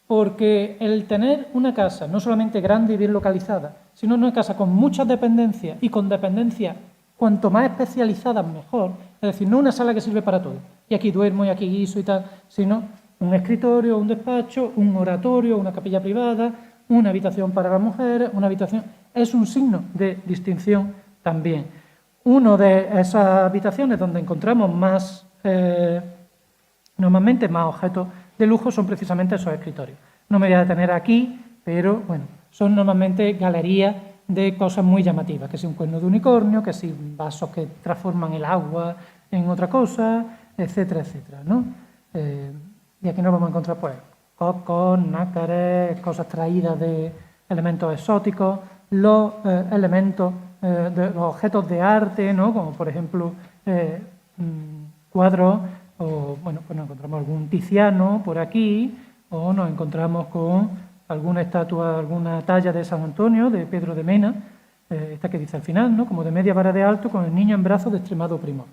Porque el tener una casa no solamente grande y bien localizada, sino una casa con muchas dependencias y con dependencias cuanto más especializadas mejor, es decir, no una sala que sirve para todo, y aquí duermo y aquí guiso y tal, sino un escritorio, un despacho, un oratorio, una capilla privada, una habitación para las mujeres, una habitación... Es un signo de distinción también. Una de esas habitaciones donde encontramos más, normalmente más objetos de lujo son precisamente esos escritorios. No me voy a detener aquí, pero bueno, son normalmente galerías de cosas muy llamativas, que si un cuerno de unicornio, que si vasos que transforman el agua en otra cosa, etcétera, etcétera, ¿no? Y aquí nos vamos a encontrar, pues, cocos, nácares, cosas traídas de elementos exóticos, los elementos, de los objetos de arte, ¿no? Como por ejemplo cuadros, o bueno, pues nos encontramos algún Tiziano por aquí, o nos encontramos con alguna estatua, alguna talla de San Antonio, de Pedro de Mena, esta que dice al final, ¿no? Como de media vara de alto, con el niño en brazos de extremado primor.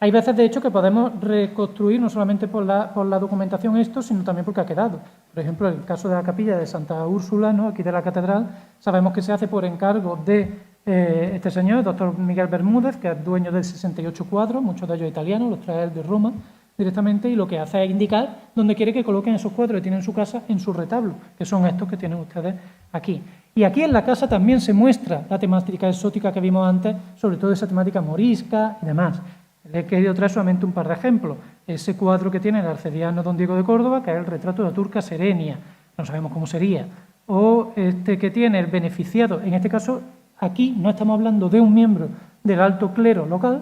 Hay veces, de hecho, que podemos reconstruir no solamente por la documentación esto, sino también porque ha quedado. Por ejemplo, en el caso de la capilla de Santa Úrsula, ¿no? Aquí de la catedral, sabemos que se hace por encargo de este señor, el doctor Miguel Bermúdez, que es dueño de 68 cuadros, muchos de ellos italianos, los trae él de Roma directamente, y lo que hace es indicar dónde quiere que coloquen esos cuadros que tienen en su casa, en su retablo, que son estos que tienen ustedes aquí. Y aquí en la casa también se muestra la temática exótica que vimos antes, sobre todo esa temática morisca y demás. Le he querido traer solamente un par de ejemplos. Ese cuadro que tiene el arcediano don Diego de Córdoba, que es el retrato de la turca Serenia, no sabemos cómo sería. O este que tiene el beneficiado, en este caso, aquí no estamos hablando de un miembro del alto clero local,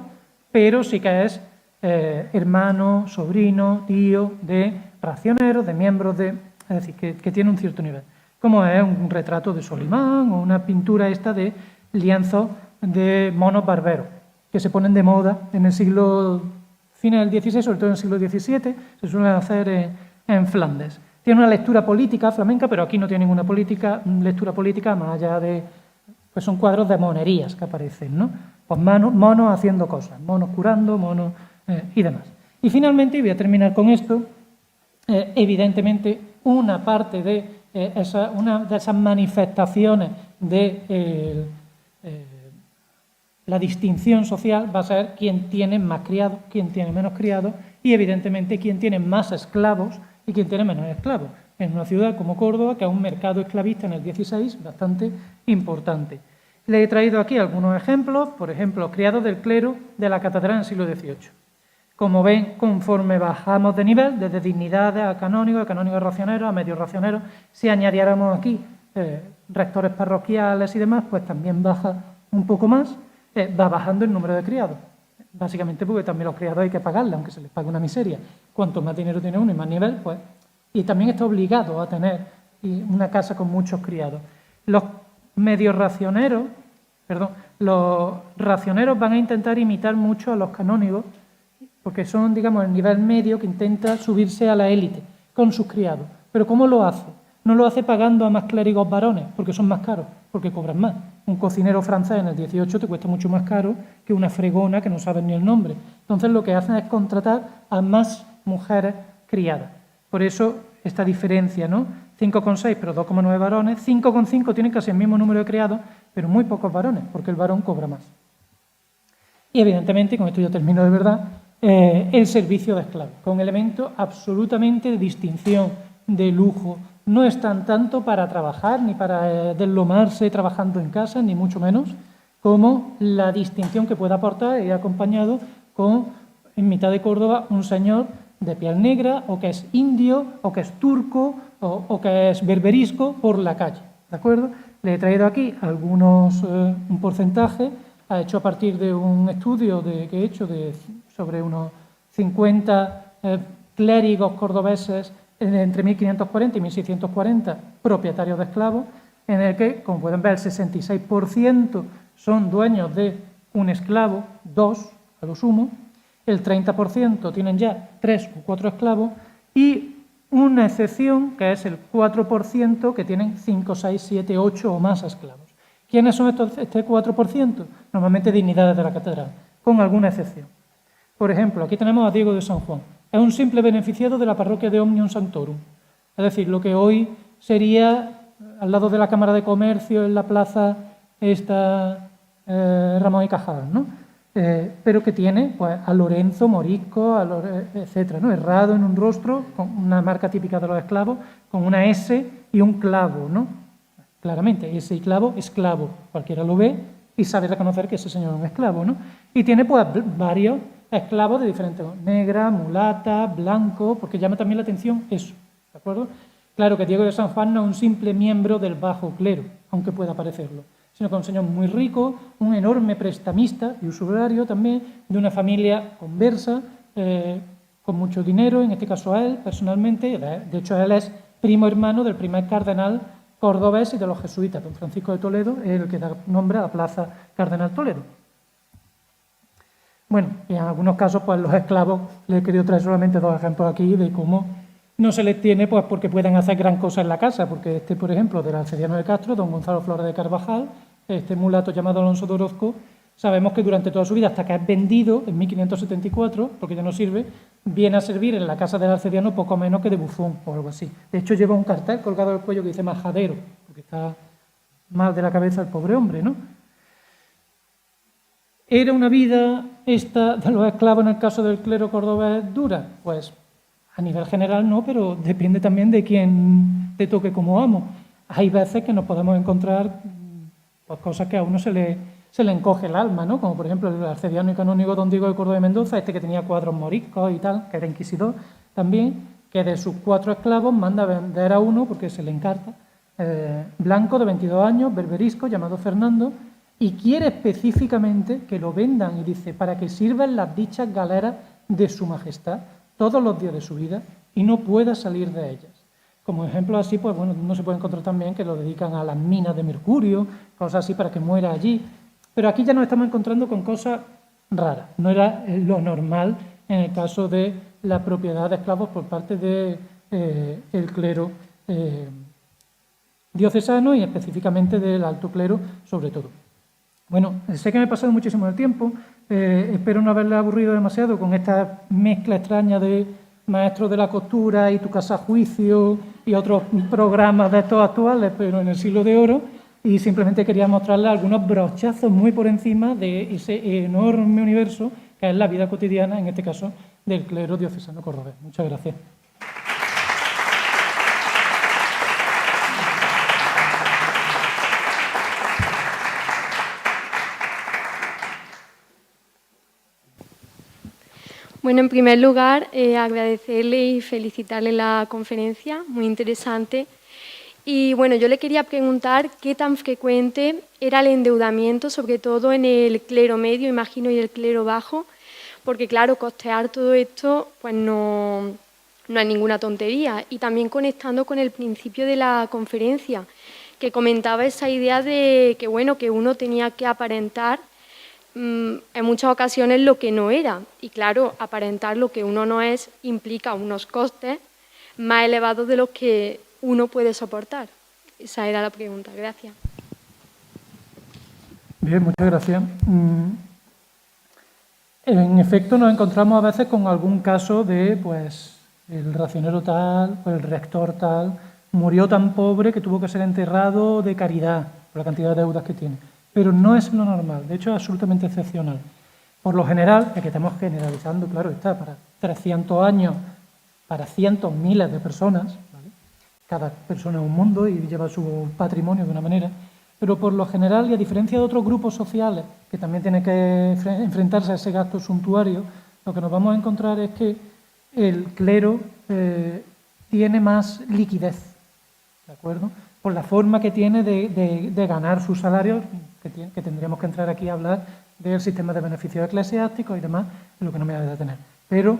pero sí que es hermano, sobrino, tío de racioneros, de miembros de... Es decir, que tiene un cierto nivel. Como es un retrato de Solimán o una pintura esta de lienzos de monos barberos, que se ponen de moda en el siglo final del XVI, sobre todo en el siglo XVII, se suelen hacer en Flandes. Tiene una lectura política flamenca, pero aquí no tiene ninguna lectura política más allá de... Pues son cuadros de monerías que aparecen, ¿no? Pues monos haciendo cosas, monos curando, monos y demás. Y finalmente, y voy a terminar con esto, evidentemente una parte de una de esas manifestaciones de la distinción social va a ser quién tiene más criados, quién tiene menos criados y, evidentemente, quién tiene más esclavos y quién tiene menos esclavos. En una ciudad como Córdoba, que es un mercado esclavista en el XVI bastante importante. Le he traído aquí algunos ejemplos, por ejemplo, criados del clero de la catedral en el siglo XVIII. Como ven, conforme bajamos de nivel, desde dignidades a canónigos a racioneros, a medios racioneros, si añadiéramos aquí rectores parroquiales y demás, pues también baja un poco más. Va bajando el número de criados, básicamente porque también los criados hay que pagarles, aunque se les pague una miseria. Cuanto más dinero tiene uno y más nivel, pues... Y también está obligado a tener una casa con muchos criados. Los los racioneros van a intentar imitar mucho a los canónigos, porque son, digamos, el nivel medio que intenta subirse a la élite con sus criados. Pero ¿cómo lo hace? No lo hace pagando a más clérigos varones, porque son más caros, porque cobran más. Un cocinero francés en el 18 te cuesta mucho más caro que una fregona que no sabes ni el nombre. Entonces lo que hacen es contratar a más mujeres criadas. Por eso esta diferencia, ¿no? 5,6 pero 2,9 varones, 5,5 tienen casi el mismo número de criados, pero muy pocos varones, porque el varón cobra más. Y evidentemente, con esto ya termino de verdad, el servicio de esclavos, con elementos absolutamente de distinción, de lujo. No están tanto para trabajar ni para deslomarse trabajando en casa, ni mucho menos, como la distinción que puede aportar y acompañado con, en mitad de Córdoba, un señor de piel negra, o que es indio, o que es turco, o que es berberisco por la calle, ¿de acuerdo? Le he traído aquí un porcentaje, ha hecho a partir de un estudio que he hecho sobre unos 50 clérigos cordobeses entre 1540 y 1640 propietarios de esclavos, en el que, como pueden ver, el 66% son dueños de un esclavo, 2 a lo sumo, el 30% tienen ya 3 o 4 esclavos y una excepción, que es el 4%, que tienen 5, 6, 7, 8 o más esclavos. ¿Quiénes son este 4%? Normalmente dignidades de la catedral, con alguna excepción. Por ejemplo, aquí tenemos a Diego de San Juan, es un simple beneficiado de la parroquia de Omnium Sanctorum. Es decir, lo que hoy sería al lado de la Cámara de Comercio, en la plaza esta Ramón y Cajal, ¿no? Pero que tiene pues, a Lorenzo, Morisco, etcétera, ¿no? Herrado en un rostro, con una marca típica de los esclavos, con una S y un clavo, ¿no? Claramente, S y clavo, esclavo. Cualquiera lo ve y sabe reconocer que ese señor es un esclavo, ¿no? Y tiene pues varios esclavos de diferentes, negra, mulata, blanco, porque llama también la atención eso, ¿de acuerdo? Claro que Diego de San Juan no es un simple miembro del bajo clero, aunque pueda parecerlo, sino que es un señor muy rico, un enorme prestamista y usurario también, de una familia conversa, con mucho dinero, en este caso a él personalmente. De hecho, él es primo hermano del primer cardenal cordobés y de los jesuitas, don Francisco de Toledo, es el que da nombre a la plaza Cardenal Toledo. Bueno, y en algunos casos, pues los esclavos, les he querido traer solamente 2 ejemplos aquí de cómo no se les tiene, pues porque pueden hacer gran cosa en la casa, porque este, por ejemplo, del Arcediano de Castro, don Gonzalo Flores de Carvajal, este mulato llamado Alonso de Orozco, sabemos que durante toda su vida, hasta que es vendido en 1574, porque ya no sirve, viene a servir en la casa del Arcediano poco menos que de bufón o algo así. De hecho, lleva un cartel colgado del cuello que dice majadero, porque está mal de la cabeza el pobre hombre, ¿no? ¿Era una vida esta de los esclavos en el caso del clero cordobés dura? Pues a nivel general no, pero depende también de quién te toque como amo. Hay veces que nos podemos encontrar pues, cosas que a uno se le encoge el alma, ¿no? Como por ejemplo el arcediano y canónigo don Diego de Córdoba de Mendoza, este que tenía cuadros moriscos y tal, que era inquisidor también, que de sus 4 esclavos manda a vender a uno, porque se le encarta, blanco de 22 años, berberisco, llamado Fernando, y quiere específicamente que lo vendan, y dice, para que sirvan las dichas galeras de su majestad todos los días de su vida y no pueda salir de ellas. Como ejemplo así, pues bueno, no se puede encontrar también que lo dedican a las minas de mercurio, cosas así para que muera allí. Pero aquí ya nos estamos encontrando con cosas raras. No era lo normal en el caso de la propiedad de esclavos por parte del clero diocesano y específicamente del alto clero sobre todo. Bueno, sé que me he pasado muchísimo el tiempo, espero no haberle aburrido demasiado con esta mezcla extraña de Maestros de la Costura y Tu Casa a Juicio y otros programas de estos actuales, pero en el siglo de oro, y simplemente quería mostrarles algunos brochazos muy por encima de ese enorme universo que es la vida cotidiana, en este caso, del clero diocesano cordobés. Muchas gracias. Bueno, en primer lugar, agradecerle y felicitarle la conferencia, muy interesante. Y bueno, yo le quería preguntar qué tan frecuente era el endeudamiento, sobre todo en el clero medio, imagino, y el clero bajo, porque claro, costear todo esto pues no es ninguna tontería. Y también conectando con el principio de la conferencia, que comentaba esa idea de que, bueno, que uno tenía que aparentar en muchas ocasiones lo que no era. Y claro, aparentar lo que uno no es implica unos costes más elevados de los que uno puede soportar. Esa era la pregunta. Gracias. Bien, muchas gracias. En efecto, nos encontramos a veces con algún caso de, pues, el racionero tal, o el rector tal, murió tan pobre que tuvo que ser enterrado de caridad por la cantidad de deudas que tiene. Pero no es lo normal, de hecho es absolutamente excepcional. Por lo general, es que estamos generalizando, claro está, para 300 años, para cientos, miles de personas, ¿vale? Cada persona es un mundo y lleva su patrimonio de una manera, pero por lo general, y a diferencia de otros grupos sociales que también tienen que enfrentarse a ese gasto suntuario, lo que nos vamos a encontrar es que el clero tiene más liquidez, ¿de acuerdo? Por la forma que tiene de ganar sus salarios, que tendríamos que entrar aquí a hablar del sistema de beneficios eclesiásticos y demás, en lo que no me voy a detener. Pero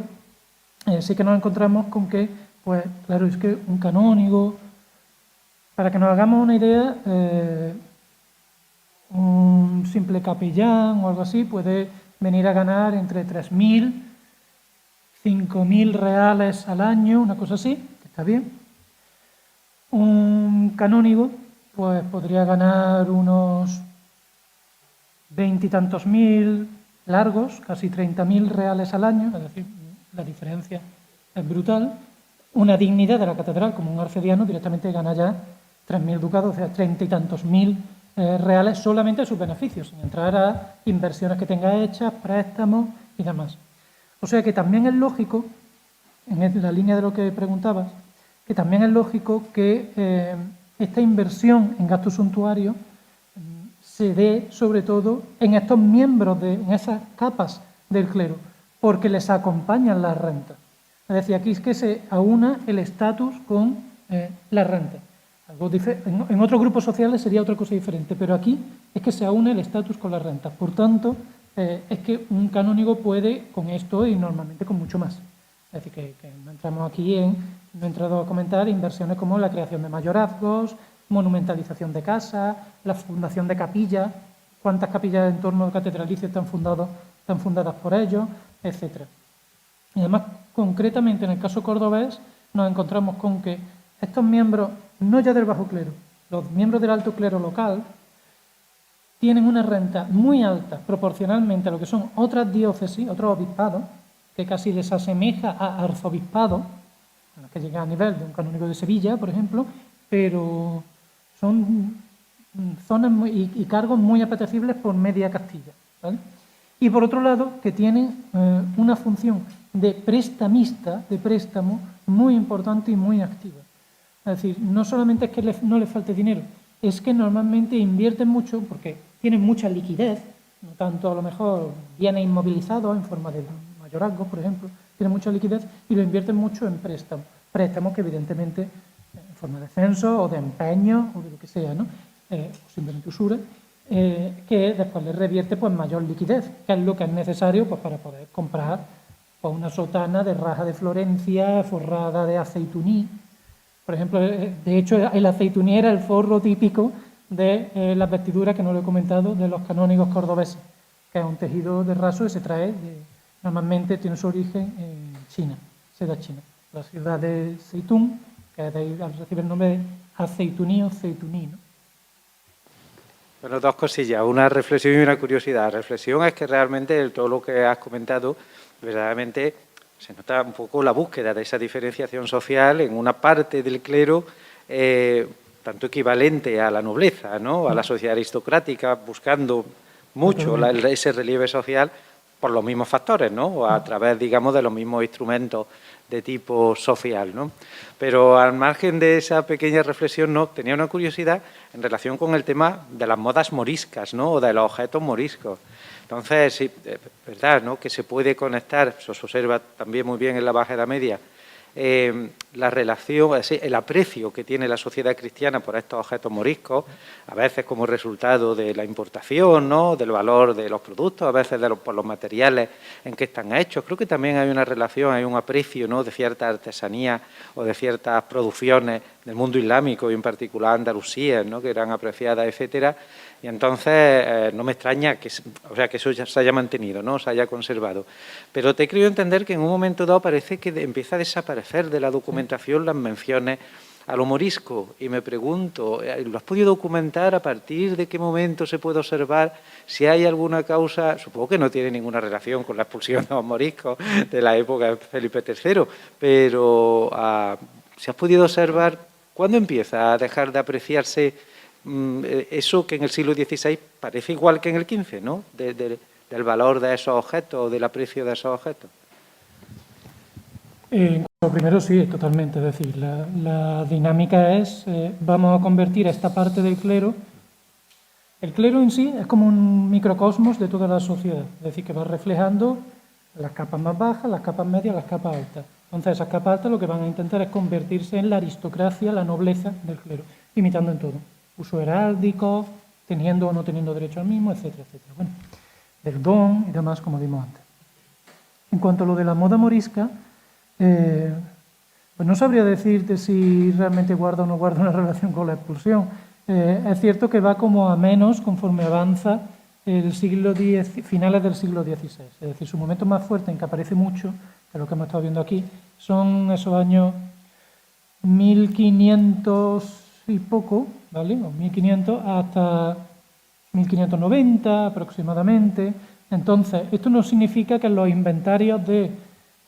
sí que nos encontramos con que, pues claro, es que un canónigo, para que nos hagamos una idea, un simple capellán o algo así puede venir a ganar entre 3.000, 5.000 reales al año, una cosa así, que está bien. Un canónigo pues podría ganar unos 20 y tantos mil largos, casi 30.000 reales al año, es decir, la diferencia es brutal. Una dignidad de la catedral, como un arcediano, directamente gana ya 3.000 ducados, o sea, 30 y tantos mil reales solamente de sus beneficios, sin entrar a inversiones que tenga hechas, préstamos y demás. O sea que también es lógico, en la línea de lo que preguntabas, que también es lógico que esta inversión en gastos suntuarios se dé sobre todo en estos miembros, en esas capas del clero, porque les acompañan las rentas. Es decir, aquí es que se aúna el estatus con la renta. En otros grupos sociales sería otra cosa diferente, pero aquí es que se aúna el estatus con las rentas. Por tanto, es que un canónigo puede con esto y normalmente con mucho más. Es decir, que no entramos aquí no he entrado a comentar inversiones como la creación de mayorazgos, monumentalización de casas, la fundación de capillas, cuántas capillas en torno al catedralicio están fundadas por ellos, etcétera. Y además, concretamente en el caso cordobés, nos encontramos con que estos miembros, no ya del bajo clero, los miembros del alto clero local, tienen una renta muy alta proporcionalmente a lo que son otras diócesis, otros obispados, que casi les asemeja a arzobispado, que llega a nivel de un canónigo de Sevilla, por ejemplo, pero son zonas y cargos muy apetecibles por media Castilla, ¿vale? Y por otro lado, que tienen una función de prestamista, de préstamo, muy importante y muy activa. Es decir, no solamente es que no les falte dinero, es que normalmente invierten mucho porque tienen mucha liquidez, no tanto a lo mejor bienes inmovilizados en forma de mayorazgo, por ejemplo, tienen mucha liquidez y lo invierten mucho en préstamos. Préstamos que evidentemente en forma de censo o de empeño o de lo que sea, ¿no? O simplemente usura, que después les revierte pues mayor liquidez, que es lo que es necesario pues, para poder comprar pues, una sotana de raja de Florencia forrada de aceituní. Por ejemplo, de hecho el aceituní era el forro típico de las vestiduras, que no lo he comentado, de los canónigos cordobeses, que es un tejido de raso que se trae, normalmente tiene su origen en China, seda china, la ciudad de Zeitún, que de ahí recibe el nombre de aceituní o ceituní, ¿no? Bueno, dos cosillas, una reflexión y una curiosidad. La reflexión es que realmente todo lo que has comentado, verdaderamente se nota un poco la búsqueda de esa diferenciación social en una parte del clero tanto equivalente a la nobleza, ¿no? A la sociedad aristocrática, buscando mucho ese relieve social por los mismos factores, ¿no? O a través, digamos, de los mismos instrumentos de tipo social, ¿no? Pero al margen de esa pequeña reflexión, no, tenía una curiosidad en relación con el tema de las modas moriscas, ¿no? O de los objetos moriscos. Entonces, sí, es verdad, ¿no? Que se puede conectar, eso se observa también muy bien en la Baja Edad Media, la relación, el aprecio que tiene la sociedad cristiana por estos objetos moriscos, a veces como resultado de la importación, ¿no? Del valor de los productos, a veces por los materiales en que están hechos. Creo que también hay una relación, hay un aprecio, ¿no? De cierta artesanía o de ciertas producciones del mundo islámico y en particular Andalusía, ¿no? Que eran apreciadas, etcétera. Y entonces no me extraña que eso ya se haya mantenido, ¿no? Se haya conservado. Pero te he querido entender que en un momento dado parece que empieza a desaparecer de la documentación las menciones al morisco. Y me pregunto, ¿lo has podido documentar? ¿A partir de qué momento se puede observar si hay alguna causa? Supongo que no tiene ninguna relación con la expulsión de los moriscos de la época de Felipe III, pero ¿se has podido observar cuándo empieza a dejar de apreciarse eso que en el siglo XVI parece igual que en el XV, ¿no? Del valor de esos objetos o del aprecio de esos objetos? Lo primero sí, totalmente. Es decir, la dinámica es, vamos a convertir esta parte del clero. El clero en sí es como un microcosmos de toda la sociedad. Es decir, que va reflejando las capas más bajas, las capas medias, las capas altas. Entonces, esas capas altas lo que van a intentar es convertirse en la aristocracia, la nobleza del clero, imitando en todo. Uso heráldico, teniendo o no teniendo derecho al mismo, etcétera, etcétera. Bueno, del don y demás, como vimos antes. En cuanto a lo de la moda morisca, pues no sabría decirte si realmente guarda o no guarda una relación con la expulsión. Es cierto que va como a menos conforme avanza el siglo X, finales del siglo XVI. Es decir, su momento más fuerte en que aparece mucho, que es lo que hemos estado viendo aquí, son esos años 1500 y poco, ¿vale? O 1500 hasta 1590 aproximadamente. Entonces, esto no significa que en los inventarios de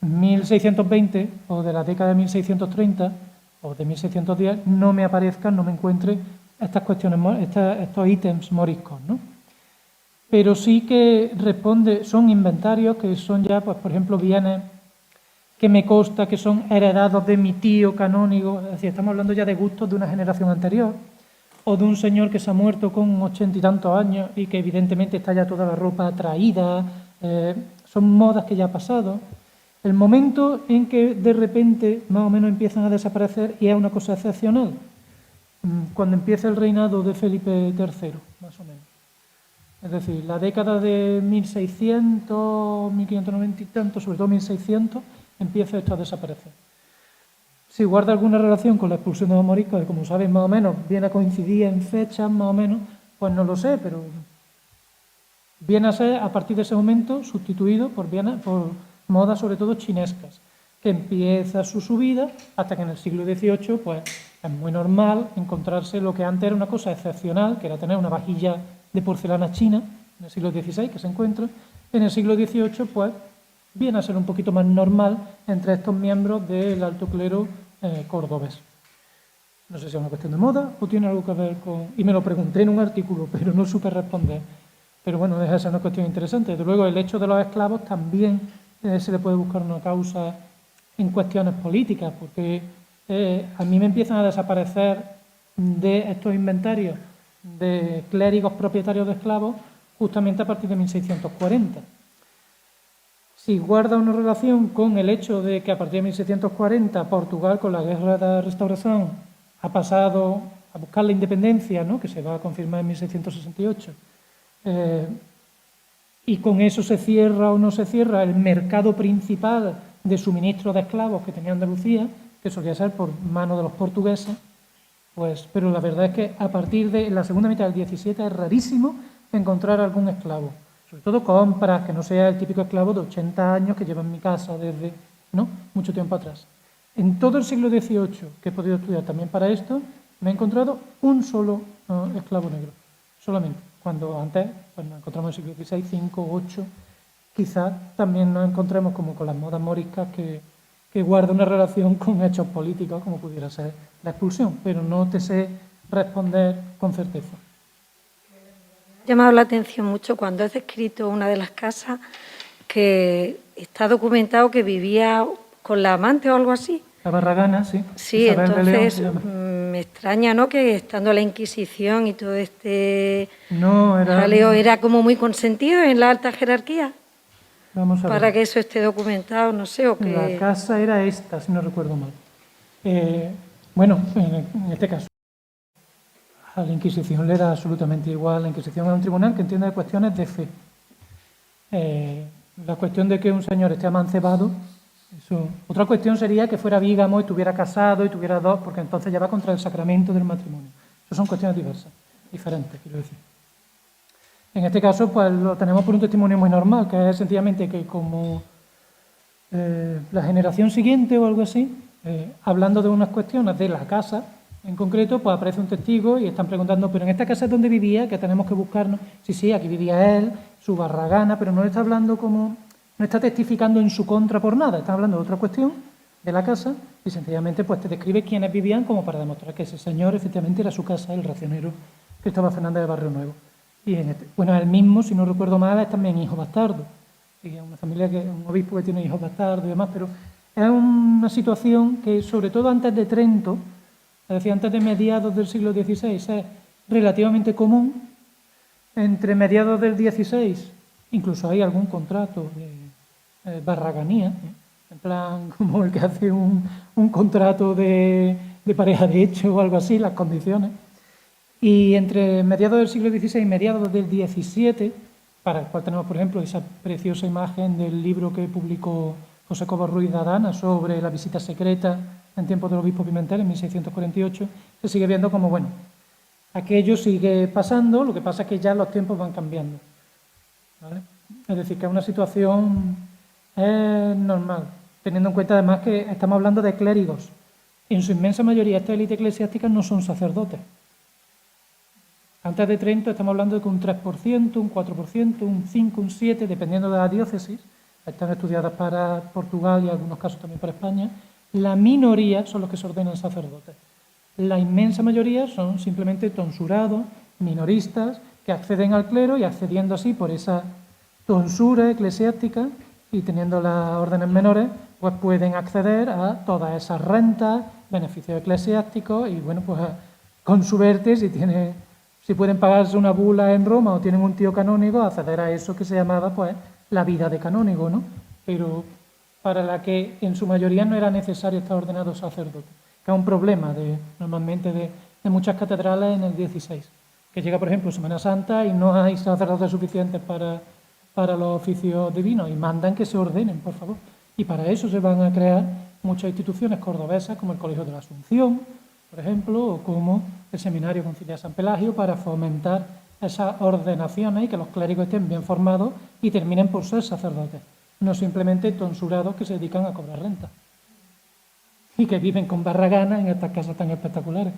1620 o de la década de 1630 o de 1610 no me aparezcan, no me encuentre estas cuestiones, estos ítems moriscos, ¿no? Pero sí que son inventarios que son ya, pues, por ejemplo, bienes que me consta que son heredados de mi tío canónigo, es decir, estamos hablando ya de gustos de una generación anterior, o de un señor que se ha muerto con 80 y tantos años y que evidentemente está ya toda la ropa traída, son modas que ya ha pasado. El momento en que de repente más o menos empiezan a desaparecer y es una cosa excepcional, cuando empieza el reinado de Felipe III, más o menos. Es decir, la década de 1600, 1590 y tanto, sobre todo 1600, empieza esto a desaparecer. Si guarda alguna relación con la expulsión de los moriscos, que como sabéis más o menos viene a coincidir en fechas más o menos, pues no lo sé, pero viene a ser a partir de ese momento sustituido por modas sobre todo chinescas, que empieza su subida hasta que en el siglo XVIII pues es muy normal encontrarse lo que antes era una cosa excepcional, que era tener una vajilla de porcelana china, en el siglo XVI que se encuentra, en el siglo XVIII pues viene a ser un poquito más normal entre estos miembros del alto clero cordobés. No sé si es una cuestión de moda o tiene algo que ver con... Y me lo pregunté en un artículo, pero no supe responder. Pero bueno, deja de ser una cuestión interesante. Desde luego, el hecho de los esclavos también se le puede buscar una causa en cuestiones políticas, porque a mí me empiezan a desaparecer de estos inventarios de clérigos propietarios de esclavos justamente a partir de 1640. Si guarda una relación con el hecho de que a partir de 1640 Portugal, con la Guerra de Restauración, ha pasado a buscar la independencia, ¿no?, que se va a confirmar en 1668, y con eso se cierra o no se cierra el mercado principal de suministro de esclavos que tenía Andalucía, que solía ser por mano de los portugueses, pues, pero la verdad es que a partir de la segunda mitad del XVII es rarísimo encontrar algún esclavo. Sobre todo compras, que no sea el típico esclavo de 80 años que lleva en mi casa desde mucho tiempo atrás. En todo el siglo XVIII, que he podido estudiar también para esto, me he encontrado un solo esclavo negro, solamente. Cuando antes pues nos encontramos en el siglo XVI, 5, 8, quizás también nos encontremos como con las modas moriscas que guarda una relación con hechos políticos, como pudiera ser la expulsión, pero no te sé responder con certeza. Me ha llamado la atención mucho cuando has descrito una de las casas que está documentado que vivía con la amante o algo así. La Barragana, sí. Sí, Isabel de entonces León, me extraña, ¿no?, que estando la Inquisición y todo este jaleo era como muy consentido en la alta jerarquía. Vamos a ver. Para que eso esté documentado, no sé, o que... La casa era esta, si no recuerdo mal. Bueno, en este caso, a la Inquisición le da absolutamente igual. La Inquisición es un tribunal que entiende de cuestiones de fe. La cuestión de que un señor esté amancebado, eso. Otra cuestión sería que fuera vígamo y estuviera casado y tuviera dos, porque entonces ya va contra el sacramento del matrimonio. Eso son cuestiones diversas, diferentes, quiero decir. En este caso, pues lo tenemos por un testimonio muy normal, que es sencillamente que como la generación siguiente o algo así, hablando de unas cuestiones de la casa, en concreto, pues aparece un testigo y están preguntando, pero en esta casa es donde vivía, que tenemos que buscarnos. Sí, aquí vivía él, su Barragana, pero no está hablando como, no está testificando en su contra por nada, está hablando de otra cuestión de la casa y sencillamente pues te describe quiénes vivían como para demostrar que ese señor efectivamente era su casa, el racionero Cristóbal Fernández de Barrio Nuevo. Y bueno, él mismo, si no recuerdo mal, es también hijo bastardo. Es una familia, un obispo que tiene hijos bastardos y demás, pero es una situación que, sobre todo antes de Trento, es decir, antes de mediados del siglo XVI, es relativamente común. Entre mediados del XVI, incluso hay algún contrato de barraganía, en plan como el que hace un contrato de pareja de hecho o algo así, las condiciones. Y entre mediados del siglo XVI y mediados del XVII, para el cual tenemos, por ejemplo, esa preciosa imagen del libro que publicó José Cobo Ruiz de Adana sobre la visita secreta en tiempos del obispo Pimentel, en 1648, se sigue viendo como, bueno, aquello sigue pasando, lo que pasa es que ya los tiempos van cambiando, ¿vale? Es decir, que es una situación normal, teniendo en cuenta además que estamos hablando de clérigos. En su inmensa mayoría, esta élite eclesiástica no son sacerdotes. Antes de Trento estamos hablando de que un 3%, un 4%, un 5%, un 7%, dependiendo de la diócesis, están estudiadas para Portugal y en algunos casos también para España, la minoría son los que se ordenan sacerdotes. La inmensa mayoría son simplemente tonsurados, minoristas, que acceden al clero y accediendo así por esa tonsura eclesiástica y teniendo las órdenes menores, pues pueden acceder a todas esas rentas, beneficios eclesiásticos y bueno, pues con suerte, si pueden pagarse una bula en Roma o tienen un tío canónigo, acceder a eso que se llamaba pues la vida de canónigo, ¿no? Pero para la que en su mayoría no era necesario estar ordenado sacerdote, que es un problema normalmente de muchas catedrales en el 16, que llega por ejemplo Semana Santa y no hay sacerdotes suficientes para los oficios divinos y mandan que se ordenen, por favor. Y para eso se van a crear muchas instituciones cordobesas como el Colegio de la Asunción, por ejemplo, o como el Seminario Conciliar San Pelagio, para fomentar esas ordenaciones y que los clérigos estén bien formados y terminen por ser sacerdotes, no simplemente tonsurados que se dedican a cobrar renta y que viven con barraganas en estas casas tan espectaculares.